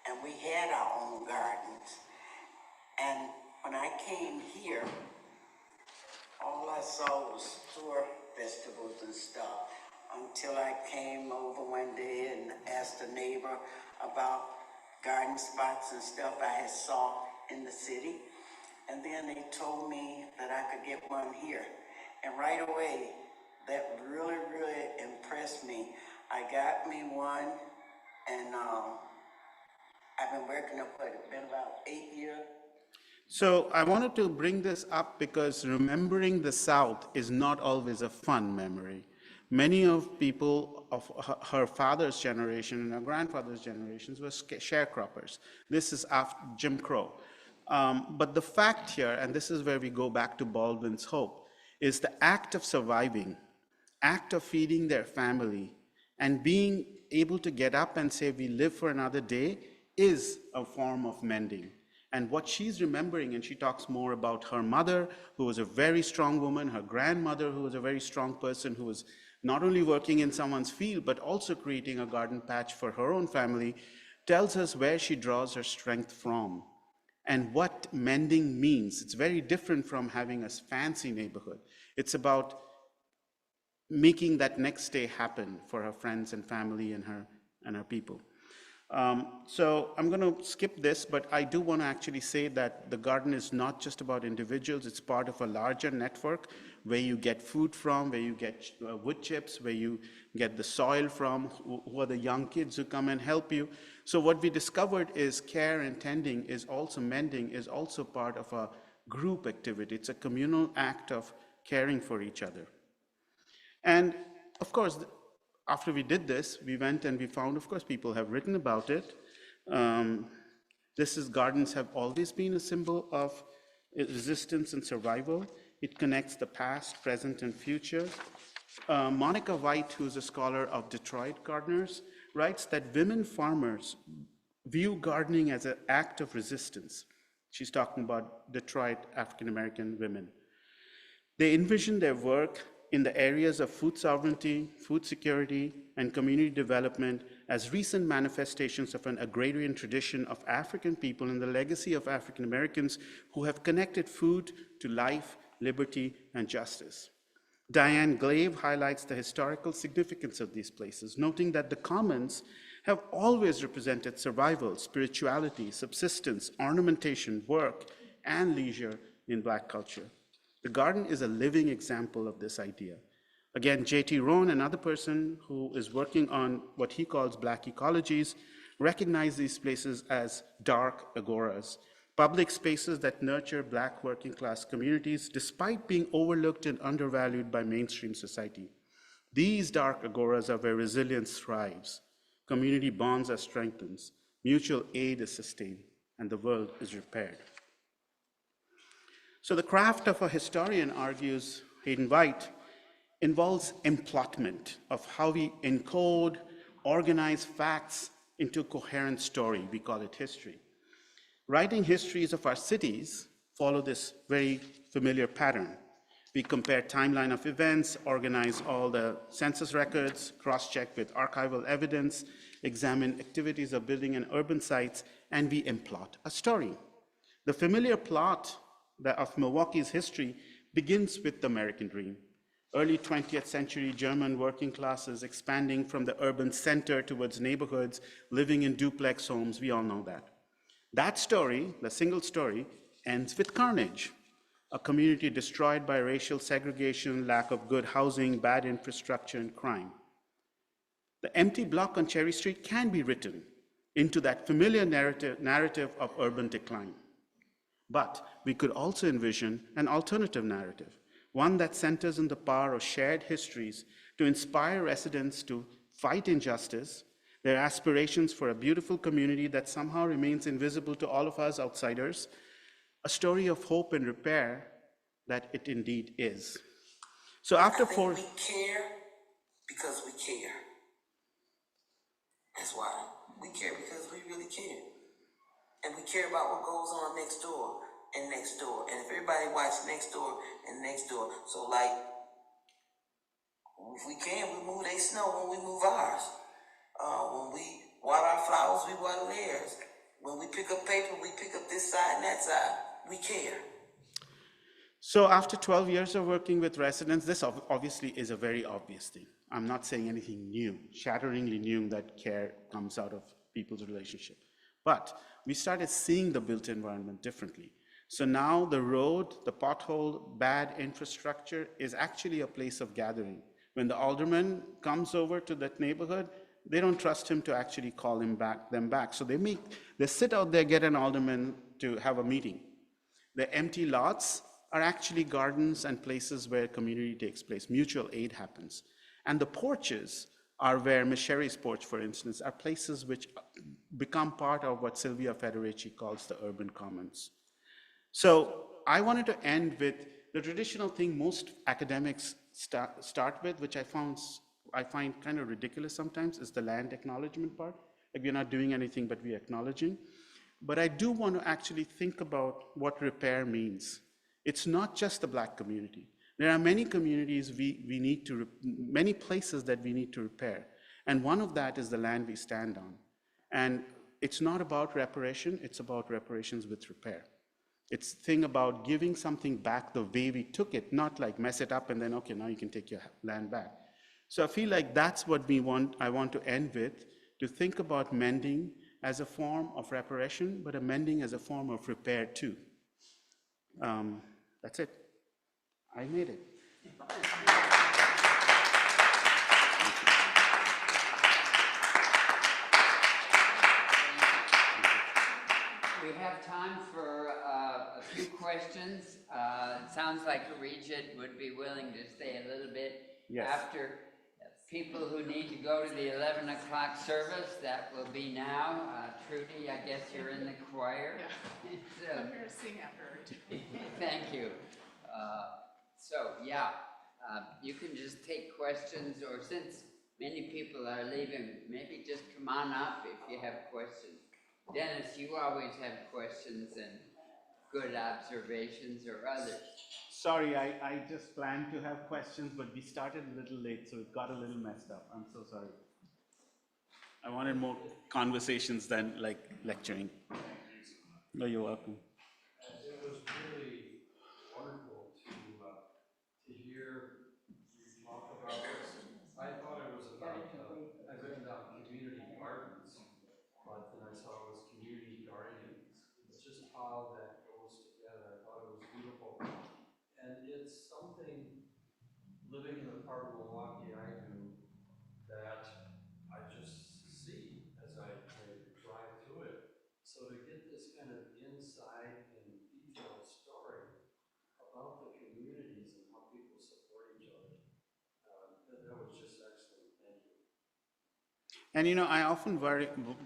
and we had our own gardens. And when I came here, all I saw was store vegetables and stuff until I came over one day and asked a neighbor about garden spots and stuff I had saw in the city. And then they told me that I could get one here. And right away, that really, really impressed me. I got me one, and I've been working up, it's been about 8 years. So I wanted to bring this up because remembering the South is not always a fun memory. Many of people of her father's generation and her grandfather's generations were sharecroppers. This is after Jim Crow. But the fact here, and this is where we go back to Baldwin's hope, is the act of surviving, act of feeding their family, and being able to get up and say, we live for another day, is a form of mending. And what she's remembering, and she talks more about her mother, who was a very strong woman, her grandmother, who was a very strong person, who was not only working in someone's field, but also creating a garden patch for her own family. tells us where she draws her strength from and what mending means. It's very different from having a fancy neighborhood. It's about making that next day happen for her friends and family and her people. So I'm going to skip this, but I do want to actually say that the garden is not just about individuals. It's part of a larger network where you get food from, where you get wood chips, where you get the soil from, who are the young kids who come and help you. So what we discovered is care and tending is also mending, is also part of a group activity. It's a communal act of caring for each other. And of course, after we did this, we went and we found, of course, people have written about it. Gardens have always been a symbol of resistance and survival. It connects the past, present, and future. Monica White, who's a scholar of Detroit gardeners, writes that women farmers view gardening as an act of resistance. She's talking about Detroit African-American women. They envision their work in the areas of food sovereignty, food security, and community development as recent manifestations of an agrarian tradition of African people and the legacy of African Americans who have connected food to life, liberty, and justice. Diane Glave highlights the historical significance of these places, noting that the commons have always represented survival, spirituality, subsistence, ornamentation, work, and leisure in Black culture. The garden is a living example of this idea. Again, J.T. Rohn, another person who is working on what he calls Black ecologies, recognize these places as dark agoras, public spaces that nurture Black working class communities despite being overlooked and undervalued by mainstream society. These dark agoras are where resilience thrives, community bonds are strengthened, mutual aid is sustained, and the world is repaired. So the craft of a historian, argues Hayden White, involves emplotment of how we encode, organize facts into a coherent story. We call it history. Writing histories of our cities follow this very familiar pattern. We compare timeline of events, organize all the census records, cross-check with archival evidence, examine activities of building and urban sites, and we emplot a story. The familiar plot of Milwaukee's history begins with the American dream. Early 20th century German working classes expanding from the urban center towards neighborhoods, living in duplex homes, we all know that. That story, the single story, ends with carnage. A community destroyed by racial segregation, lack of good housing, bad infrastructure, and crime. The empty block on Cherry Street can be written into that familiar narrative of urban decline. But we could also envision an alternative narrative, one that centers on the power of shared histories to inspire residents to fight injustice, their aspirations for a beautiful community that somehow remains invisible to all of us outsiders, a story of hope and repair that it indeed is. So after we care because we care. That's why. We care because we really care. And we care about what goes on next door and next door. And if everybody watches next door and next door, so like, if we can, we move their snow when we move ours. When we water our flowers, we water theirs. When we pick up paper, we pick up this side and that side. We care. So after 12 years of working with residents, this obviously is a very obvious thing. I'm not saying anything new, shatteringly new, that care comes out of people's relationship. But we started seeing the built environment differently. So now the road, the pothole, bad infrastructure is actually a place of gathering. When the alderman comes over to that neighborhood, they don't trust him to actually call them back. So they sit out there, get an alderman to have a meeting. The empty lots are actually gardens and places where community takes place, mutual aid happens. And the porches are where Ms. Sherry's porch, for instance, are places which become part of what Sylvia Federici calls the urban commons. So I wanted to end with the traditional thing most academics start with, which I find kind of ridiculous sometimes, is the land acknowledgement part. Like, we're not doing anything, but we're acknowledging. But I do want to actually think about what repair means. It's not just the Black community. There are many communities many places that we need to repair. And one of that is the land we stand on. And it's not about reparation, it's about reparations with repair. It's the thing about giving something back the way we took it, not like mess it up and then, okay, now you can take your land back. So I feel like that's what I want to end with, to think about mending as a form of reparation, but a mending as a form of repair too. That's it. I made it. We have time for a few questions. It sounds like Arijit would be willing to stay a little bit Yes. after. People who need to go to the 11 o'clock service, that will be now. Trudy, I guess you're in the choir. Yeah. So, I'm here to sing after Arijit. thank you. You can just take questions, or since many people are leaving, maybe just come on up if you have questions. Dennis, you always have questions and good observations, or others. Sorry, I just planned to have questions, but we started a little late, so it got a little messed up. I'm so sorry. I wanted more conversations than like lecturing. No, you're welcome. It was really wonderful to hear you talk about this. I thought it was about, I've written down community gardens, but then I saw it was community guardians. It's just how that goes together. I thought it was beautiful. And it's something, living in the part of Milwaukee I do, that I just see as I drive through it. So to get this kind of inside and detailed story about the communities and how people support each other, that was just excellent. Thank you. And I often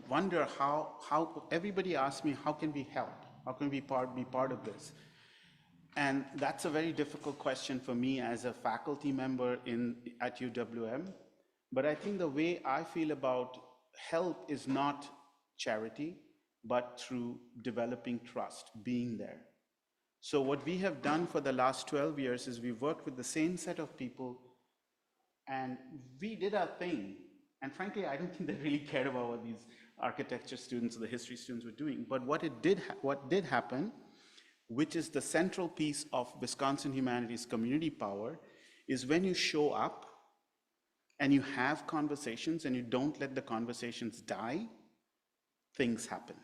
wonder how everybody asks me, how can we help? How can we be part of this? And that's a very difficult question for me as a faculty member at UWM. But I think the way I feel about help is not charity, but through developing trust, being there. So what we have done for the last 12 years is we've worked with the same set of people, and we did our thing. And frankly, I don't think they really cared about what these architecture students or the history students were doing. But what did happen, which is the central piece of Wisconsin Humanities community power, is when you show up and you have conversations and you don't let the conversations die, things happen.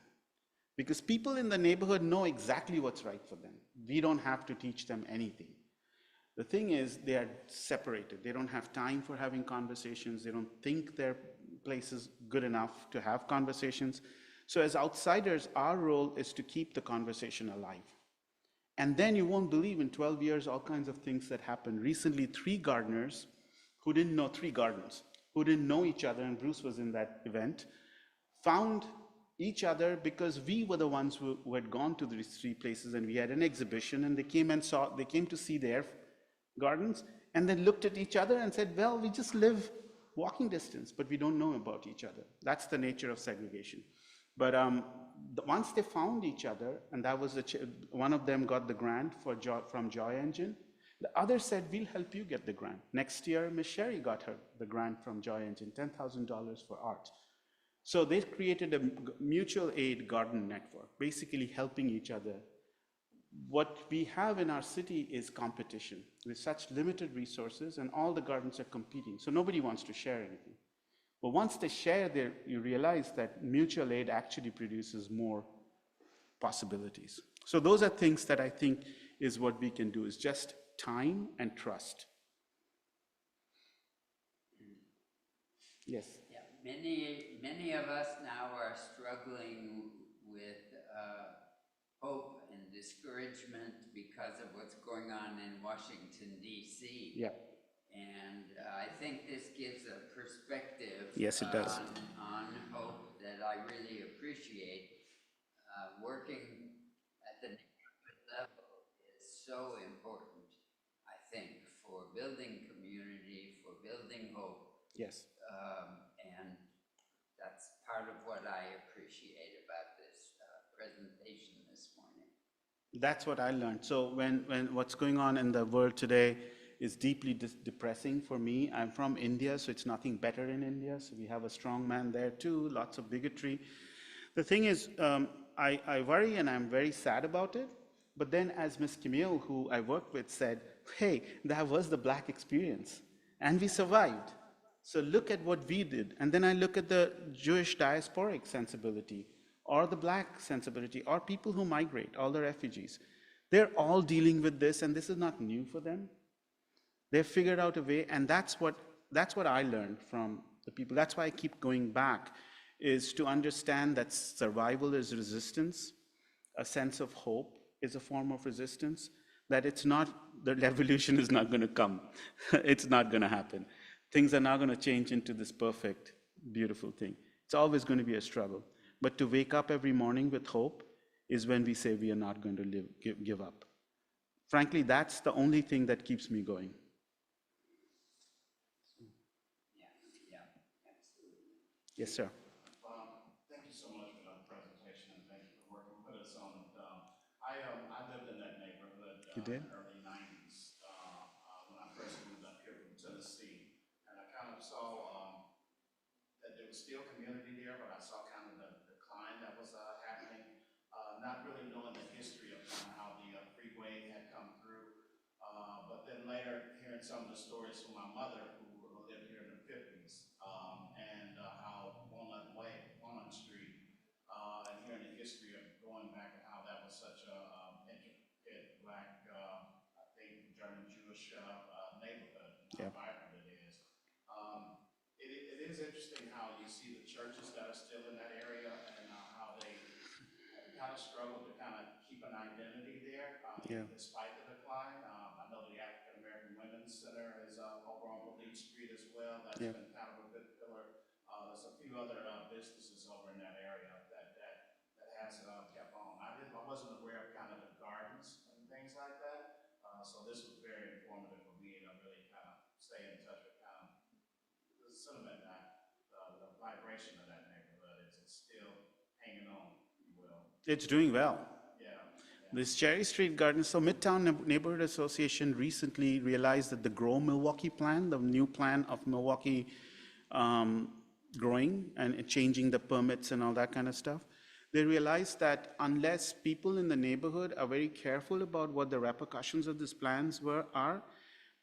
Because people in the neighborhood know exactly what's right for them. We don't have to teach them anything. The thing is, they are separated. They don't have time for having conversations. They don't think their place is good enough to have conversations. So as outsiders, our role is to keep the conversation alive. And then you won't believe, in 12 years, all kinds of things that happened. Recently, 3 gardens who didn't know each other, and Bruce was in that event, found each other because we were the ones who had gone to these 3 places, and we had an exhibition, and they came to see their gardens, and then looked at each other and said, well, we just live walking distance, but we don't know about each other. That's the nature of segregation. But once they found each other, and that was one of them got the grant from Joy Engine. The other said, we'll help you get the grant. Next year, Ms. Sherry got the grant from Joy Engine, $10,000 for art. So they created a mutual aid garden network, basically helping each other. What we have in our city is competition with such limited resources, and all the gardens are competing. So nobody wants to share anything. But once they share, you realize that mutual aid actually produces more possibilities. So those are things that I think is what we can do, is just time and trust. Yes? Yeah, many of us now are struggling with hope and discouragement because of what's going on in Washington, D.C. Yeah. And I think this gives a perspective Yes, it does. On hope that I really appreciate. Working at the neighborhood level is so important, I think, for building community, for building hope. Yes. And that's part of what I appreciate about this presentation this morning. That's what I learned. So when what's going on in the world today is deeply depressing for me. I'm from India, so it's nothing better in India. So we have a strong man there too, lots of bigotry. The thing is, I worry and I'm very sad about it. But then, as Ms. Camille, who I worked with, said, hey, that was the Black experience, and we survived. So look at what we did. And then I look at the Jewish diasporic sensibility, or the Black sensibility, or people who migrate, all the refugees. They're all dealing with this, and this is not new for them. They've figured out a way, and that's what I learned from the people. That's why I keep going back, is to understand that survival is resistance, a sense of hope is a form of resistance, that it's not, the revolution is not going to come. It's not going to happen. Things are not going to change into this perfect, beautiful thing. It's always going to be a struggle. But to wake up every morning with hope is when we say we are not going to give up. Frankly, that's the only thing that keeps me going. Yes, sir. Thank you so much for that presentation, and thank you for working with us on it. I lived in that neighborhood You did? in the early 90s when I first moved up here from Tennessee, and I kind of saw that there was still community there, but I saw kind of the decline that was happening, not really knowing the history of kind of how the freeway had come through, but then later hearing some of the stories from my mother, who lived here in the 50s, and how Walnut Street, and hearing the history of going back and how that was such a intricate Black, I think, German Jewish neighborhood, and how vibrant it is. It is interesting how you see the churches that are still in that area and how they kind of struggle to kind of keep an identity there, despite the decline. I know the African American Women's Center is over on Believe Street as well. That's been kind of a good pillar. There's a few other businesses over in that area that has kept on. I wasn't aware of kind of the gardens and things like that. So this was very informative for me to really kind of stay in touch with kind of the sentiment, the vibration of that neighborhood. It's still hanging on, if you will. It's doing well. Yeah. This Cherry Street Gardens, so Midtown Neighborhood Association recently realized that the Grow Milwaukee plan, the new plan of Milwaukee growing and changing the permits and all that kind of stuff, they realized that unless people in the neighborhood are very careful about what the repercussions of these plans are,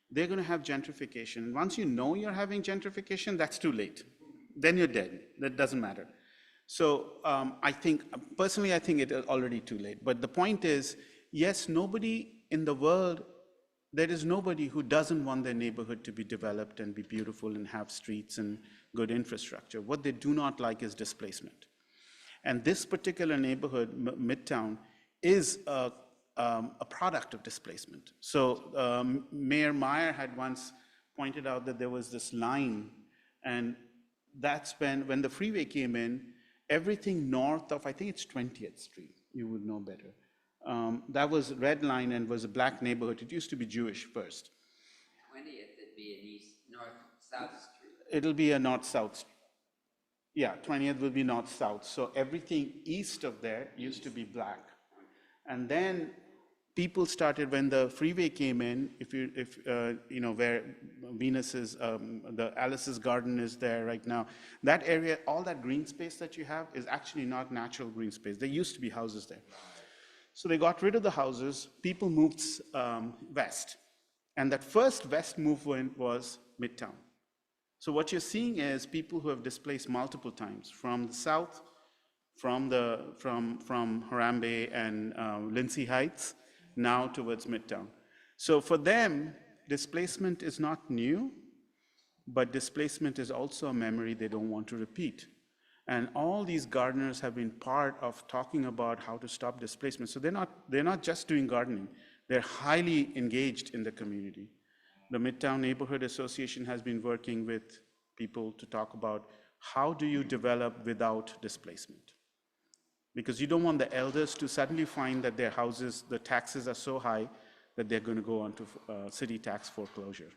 they're going to have gentrification. Once you know you're having gentrification, that's too late. Then you're dead. That doesn't matter. So personally, I think it is already too late. But the point is, yes, nobody in the world, there is nobody who doesn't want their neighborhood to be developed and be beautiful and have streets and good infrastructure. What they do not like is displacement. And this particular neighborhood, Midtown, is a product of displacement. So Mayor Meyer had once pointed out that there was this line, and that's when the freeway came in, everything north of, I think it's 20th Street, you would know better. That was red line and was a Black neighborhood. It used to be Jewish first. 20th, it'd be an north-south street. It'll be a north-south street. Yeah, 20th will be north-south. So everything east of there used to be Black. And then people started, when the freeway came in, if you know where Venus's, the Alice's garden is there right now, that area, all that green space that you have is actually not natural green space. There used to be houses there. So they got rid of the houses, people moved west. And that first west movement was Midtown. So what you're seeing is people who have displaced multiple times from the south, from Harambee and Lindsay Heights, now towards Midtown. So for them, displacement is not new, but displacement is also a memory they don't want to repeat. And all these gardeners have been part of talking about how to stop displacement. So they're not just doing gardening, they're highly engaged in the community. The Midtown Neighborhood Association has been working with people to talk about how do you develop without displacement? Because you don't want the elders to suddenly find that their houses, the taxes are so high that they're going to go onto city tax foreclosure.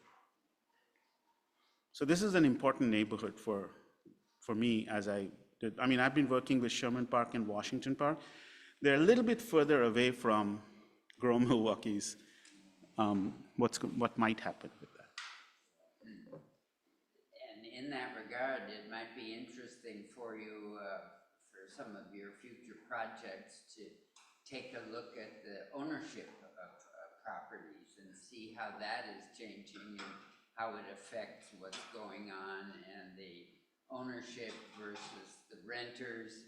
So this is an important neighborhood for me as I did. I mean, I've been working with Sherman Park and Washington Park. They're a little bit further away from Grow Milwaukee's, what might happen with that. And in that regard, it might be interesting for you, for for some of your future projects to take a look at the ownership of properties and see how that is changing and how it affects what's going on and the ownership versus the renters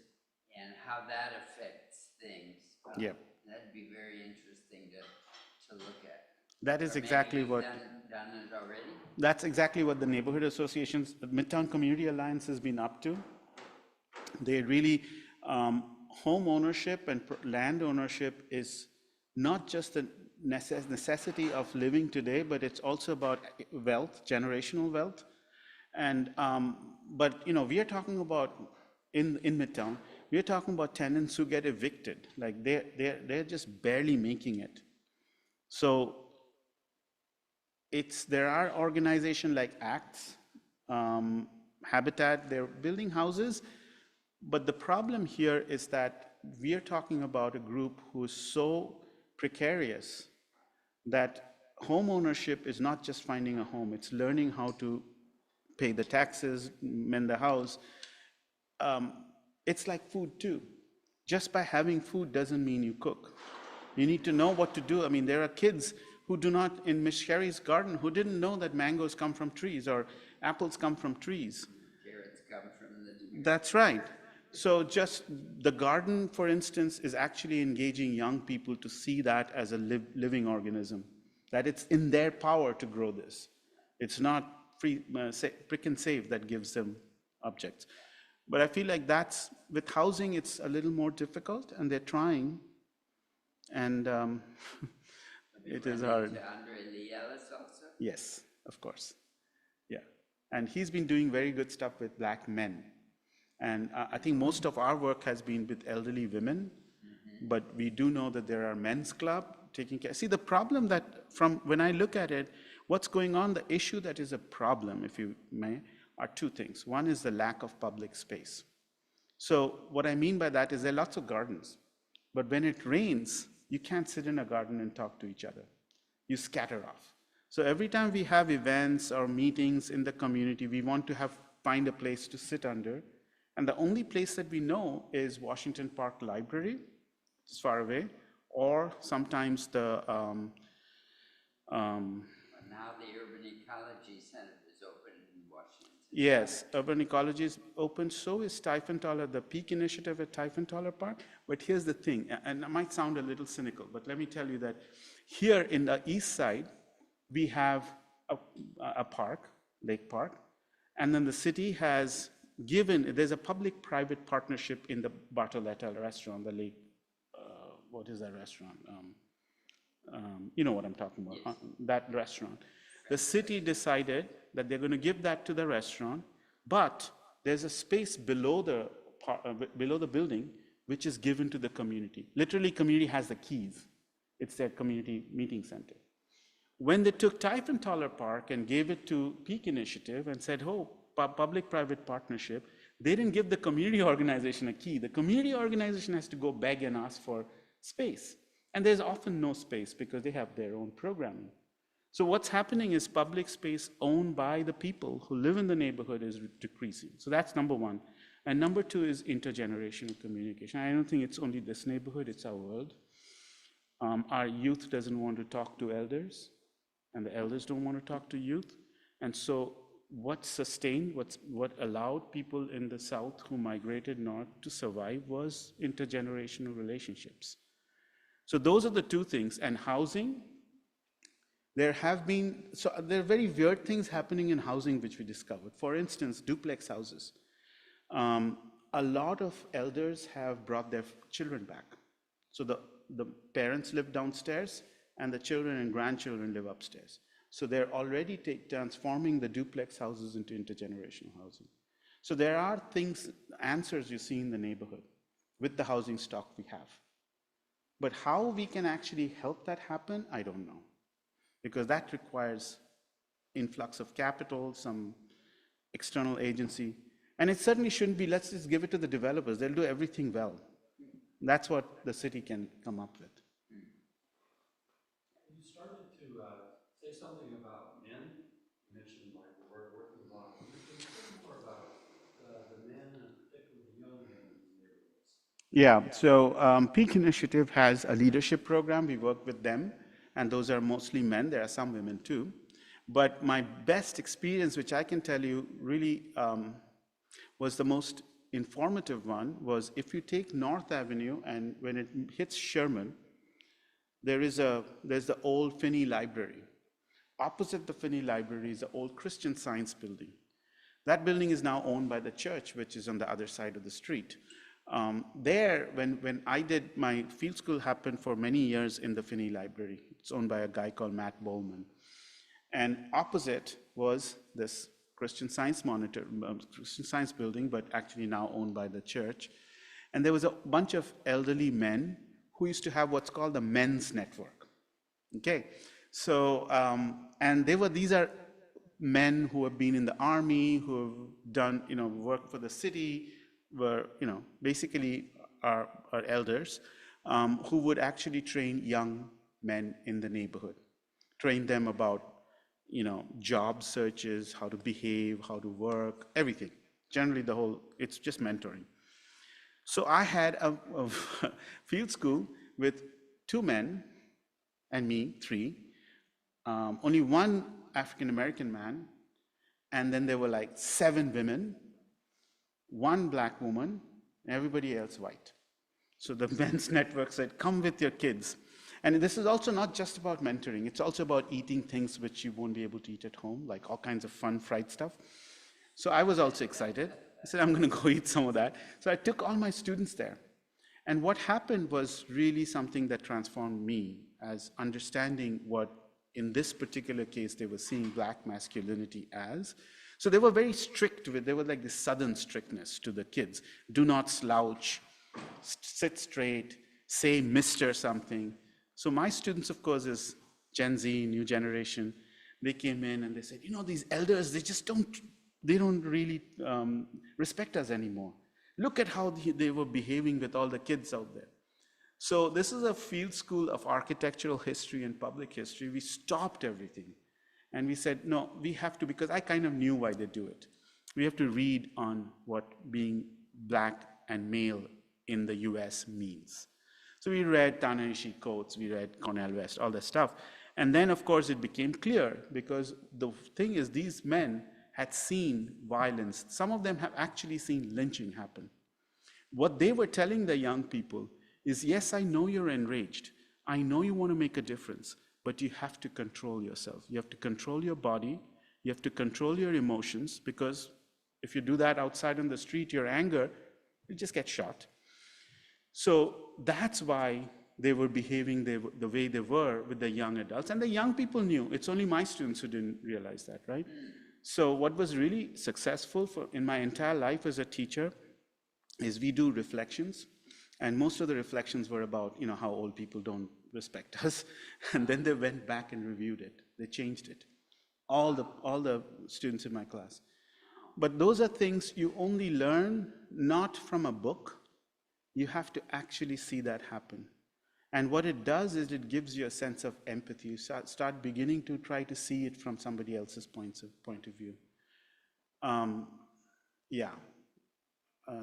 and how that affects things. Yeah. That'd be very interesting to look at. That is Or maybe exactly you've what. done it already? That's exactly what the neighborhood associations, the Midtown Community Alliance has been up to. They really, home ownership and land ownership is not just the necessity of living today, but it's also about wealth, generational wealth. And, but, you know, we are talking about, in Midtown, we are talking about tenants who get evicted, like they're just barely making it. So there are organizations like ACTS, Habitat, they're building houses, but the problem here is that we are talking about a group who is so precarious that home ownership is not just finding a home, it's learning how to pay the taxes, mend the house. It's like food too. Just by having food doesn't mean you cook. You need to know what to do. I mean, there are kids who do not, in Miss Sherry's garden, who didn't know that mangoes come from trees or apples come from trees. Carrots come from the tree. That's right. So just the garden, for instance, is actually engaging young people to see that as a living organism, that it's in their power to grow this. It's not prick and save that gives them objects. But I feel like that's, with housing, it's a little more difficult, and they're trying, and it is hard. To Andre Lee Ellis also? Yes, of course. Yeah. And he's been doing very good stuff with Black men. And I think most of our work has been with elderly women, but we do know that there are men's club taking care. See, the problem that, from when I look at it, what's going on, the issue that is a problem, if you may, are two things. One is the lack of public space. So what I mean by that is there are lots of gardens, but when it rains, you can't sit in a garden and talk to each other. You scatter off. So every time we have events or meetings in the community, we want to find a place to sit under. And the only place that we know is Washington Park Library, it's far away, or sometimes the now the Urban Ecology Center is open in Washington. Yes, Urban Ecology is open, so is Tiefenthaler, the Peak Initiative at Tiefenthaler Park. But here's the thing, and it might sound a little cynical, but let me tell you that here in the east side, we have a park, Lake Park, and then the city has given, there's a public-private partnership in the Bartoletta restaurant, the Lake, what is that restaurant? You know what I'm talking about, yes. That restaurant. The city decided that they're going to give that to the restaurant, but there's a space below the building which is given to the community. Literally, community has the keys. It's their community meeting center. When they took Tiefenthaler Park and gave it to Peak Initiative and said, oh, public-private partnership, they didn't give the community organization a key. The community organization has to go beg and ask for space. And there's often no space because they have their own programming. So what's happening is public space owned by the people who live in the neighborhood is decreasing. So that's number one. And number two is intergenerational communication. I don't think it's only this neighborhood, it's our world. Our youth doesn't want to talk to elders, and the elders don't want to talk to youth. And so what sustained, what allowed people in the South who migrated north to survive was intergenerational relationships. So those are the two things. And housing, there are very weird things happening in housing which we discovered. For instance, duplex houses. A lot of elders have brought their children back. So the parents live downstairs and the children and grandchildren live upstairs. So they're already transforming the duplex houses into intergenerational housing. So there are answers you see in the neighborhood with the housing stock we have. But how we can actually help that happen, I don't know. Because that requires influx of capital, some external agency. And it certainly shouldn't be, let's just give it to the developers. They'll do everything well. That's what the city can come up with. You started to say something about men. You mentioned like the word working block. Can you say more about the men, and particularly the young men in the neighborhood? Yeah, so Peak Initiative has a leadership program. We work with them, and those are mostly men. There are some women too. But my best experience, which I can tell you really was the most informative one, was if you take North Avenue and when it hits Sherman, there's the old Finney Library. Opposite the Finney Library is the old Christian Science building. That building is now owned by the church, which is on the other side of the street. There, when I did my field school, happened for many years in the Finney Library. It's owned by a guy called Matt Bowman. And opposite was this Christian Science Christian Science building, but actually now owned by the church. And there was a bunch of elderly men who used to have what's called the men's network. Okay, so and these are men who have been in the army, who have done work for the city, were basically are elders who would actually train young men in the neighborhood, train them about job searches, how to behave, how to work, everything. Generally, it's just mentoring. So I had a field school with 2 men and me, 3. Only 1 African-American man, and then there were like 7 women, 1 black woman, and everybody else white. So the men's network said, come with your kids. And this is also not just about mentoring, it's also about eating things which you won't be able to eat at home, like all kinds of fun fried stuff. So I was also excited. I said, I'm going to go eat some of that. So I took all my students there. And what happened was really something that transformed me as understanding what, in this particular case, they were seeing black masculinity as. So they were very strict they were like this southern strictness to the kids. Do not slouch, sit straight, say Mr. something. So my students, of course, is Gen Z, new generation. They came in and they said, these elders, they don't really respect us anymore. Look at how they were behaving with all the kids out there. So this is a field school of architectural history and public history. We stopped everything. And we said, no, we have to, because I kind of knew why they do it. We have to read on what being black and male in the US means. So we read Ta-Nehisi Coates, we read Cornel West, all that stuff. And then, of course, it became clear, because the thing is, these men had seen violence. Some of them have actually seen lynching happen. What they were telling the young people is, yes, I know you're enraged. I know you want to make a difference, but you have to control yourself. You have to control your body. You have to control your emotions, because if you do that outside on the street, your anger, you just get shot. So that's why they were behaving the way they were with the young adults. And the young people knew. It's only my students who didn't realize that, right? So what was really successful in my entire life as a teacher is we do reflections. And most of the reflections were about, how old people don't respect us. And then they went back and reviewed it. They changed it. All the students in my class. But those are things you only learn not from a book. You have to actually see that happen. And what it does is it gives you a sense of empathy. You start beginning to try to see it from somebody else's point of view.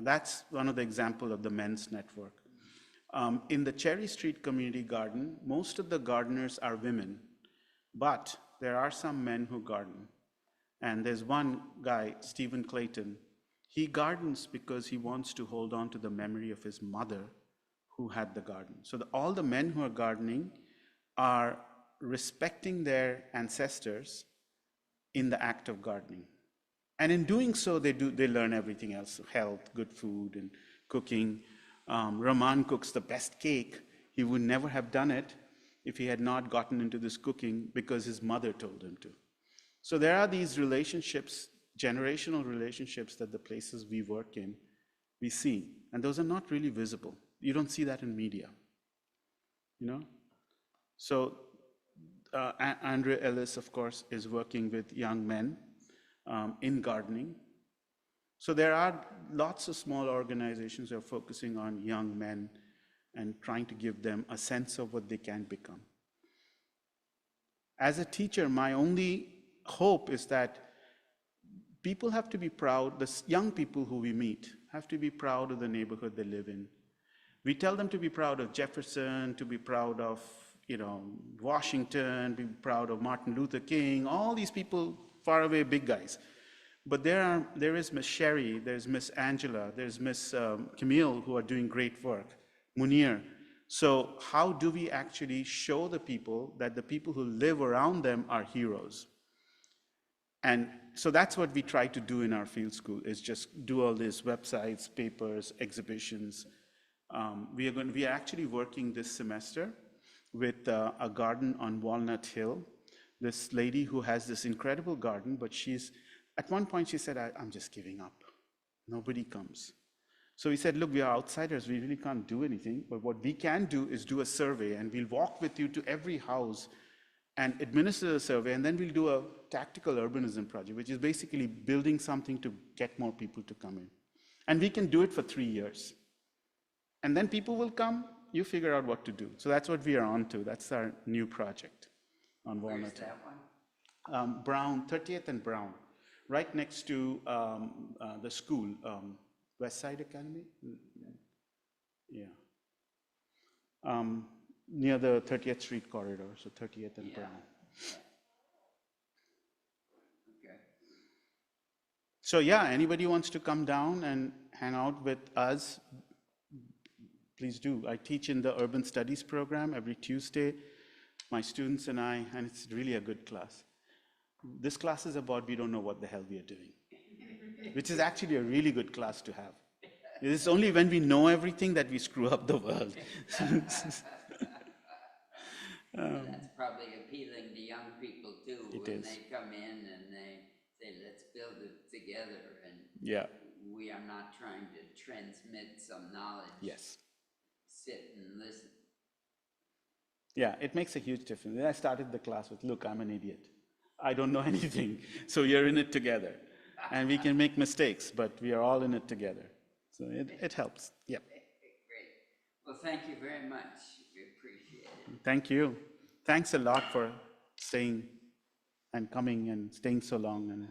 That's one of the examples of the men's network. In the Cherry Street Community Garden, most of the gardeners are women, but there are some men who garden. And there's one guy, Stephen Clayton. He gardens because he wants to hold on to the memory of his mother who had the garden. So all the men who are gardening are respecting their ancestors in the act of gardening. And in doing so, they learn everything else, health, good food, and cooking. Rahman cooks the best cake. He would never have done it if he had not gotten into this cooking because his mother told him to. So there are these relationships, generational relationships, that the places we work in, we see. And those are not really visible. You don't see that in media, So Andrea Ellis, of course, is working with young men in gardening. So there are lots of small organizations that are focusing on young men and trying to give them a sense of what they can become. As a teacher, my only hope is that people have to be proud, the young people who we meet have to be proud of the neighborhood they live in. We tell them to be proud of Jefferson, to be proud of, Washington, be proud of Martin Luther King, all these people, far away big guys. But there is Miss Sherry, there's Miss Angela, there's Miss Camille, who are doing great work, Munir. So how do we actually show the people that the people who live around them are heroes? And so that's what we try to do in our field school, is just do all these websites, papers, exhibitions. We are actually working this semester with a garden on Walnut Hill. This lady who has this incredible garden, but at one point she said, I'm just giving up. Nobody comes. So we said, look, we are outsiders. We really can't do anything. But what we can do is do a survey, and we'll walk with you to every house and administer the survey, and then we'll do a tactical urbanism project, which is basically building something to get more people to come in. And we can do it for 3 years. And then people will come, you figure out what to do. So that's what we are on to. That's our new project on Walnut Hill. Where's that one? Brown, 30th and Brown, right next to the school, West Side Academy? Yeah. Near the 30th Street corridor, so 30th and Brown. Okay. So yeah, anybody wants to come down and hang out with us, please do. I teach in the Urban Studies program every Tuesday, my students and I, and it's really a good class. This class is about we don't know what the hell we are doing, which is actually a really good class to have. It's only when we know everything that we screw up the world. That's probably appealing to young people too. It when is. they come in and they say, let's build it together. And Yeah. we are not trying to transmit some knowledge. Yes. Sit and listen. Yeah, it makes a huge difference. I started the class with, look, I'm an idiot. I don't know anything, so you're in it together. And we can make mistakes, but we are all in it together. So it helps, yeah. Great. Well, thank you very much. We appreciate it. Thank you. Thanks a lot for staying and coming and staying so long. And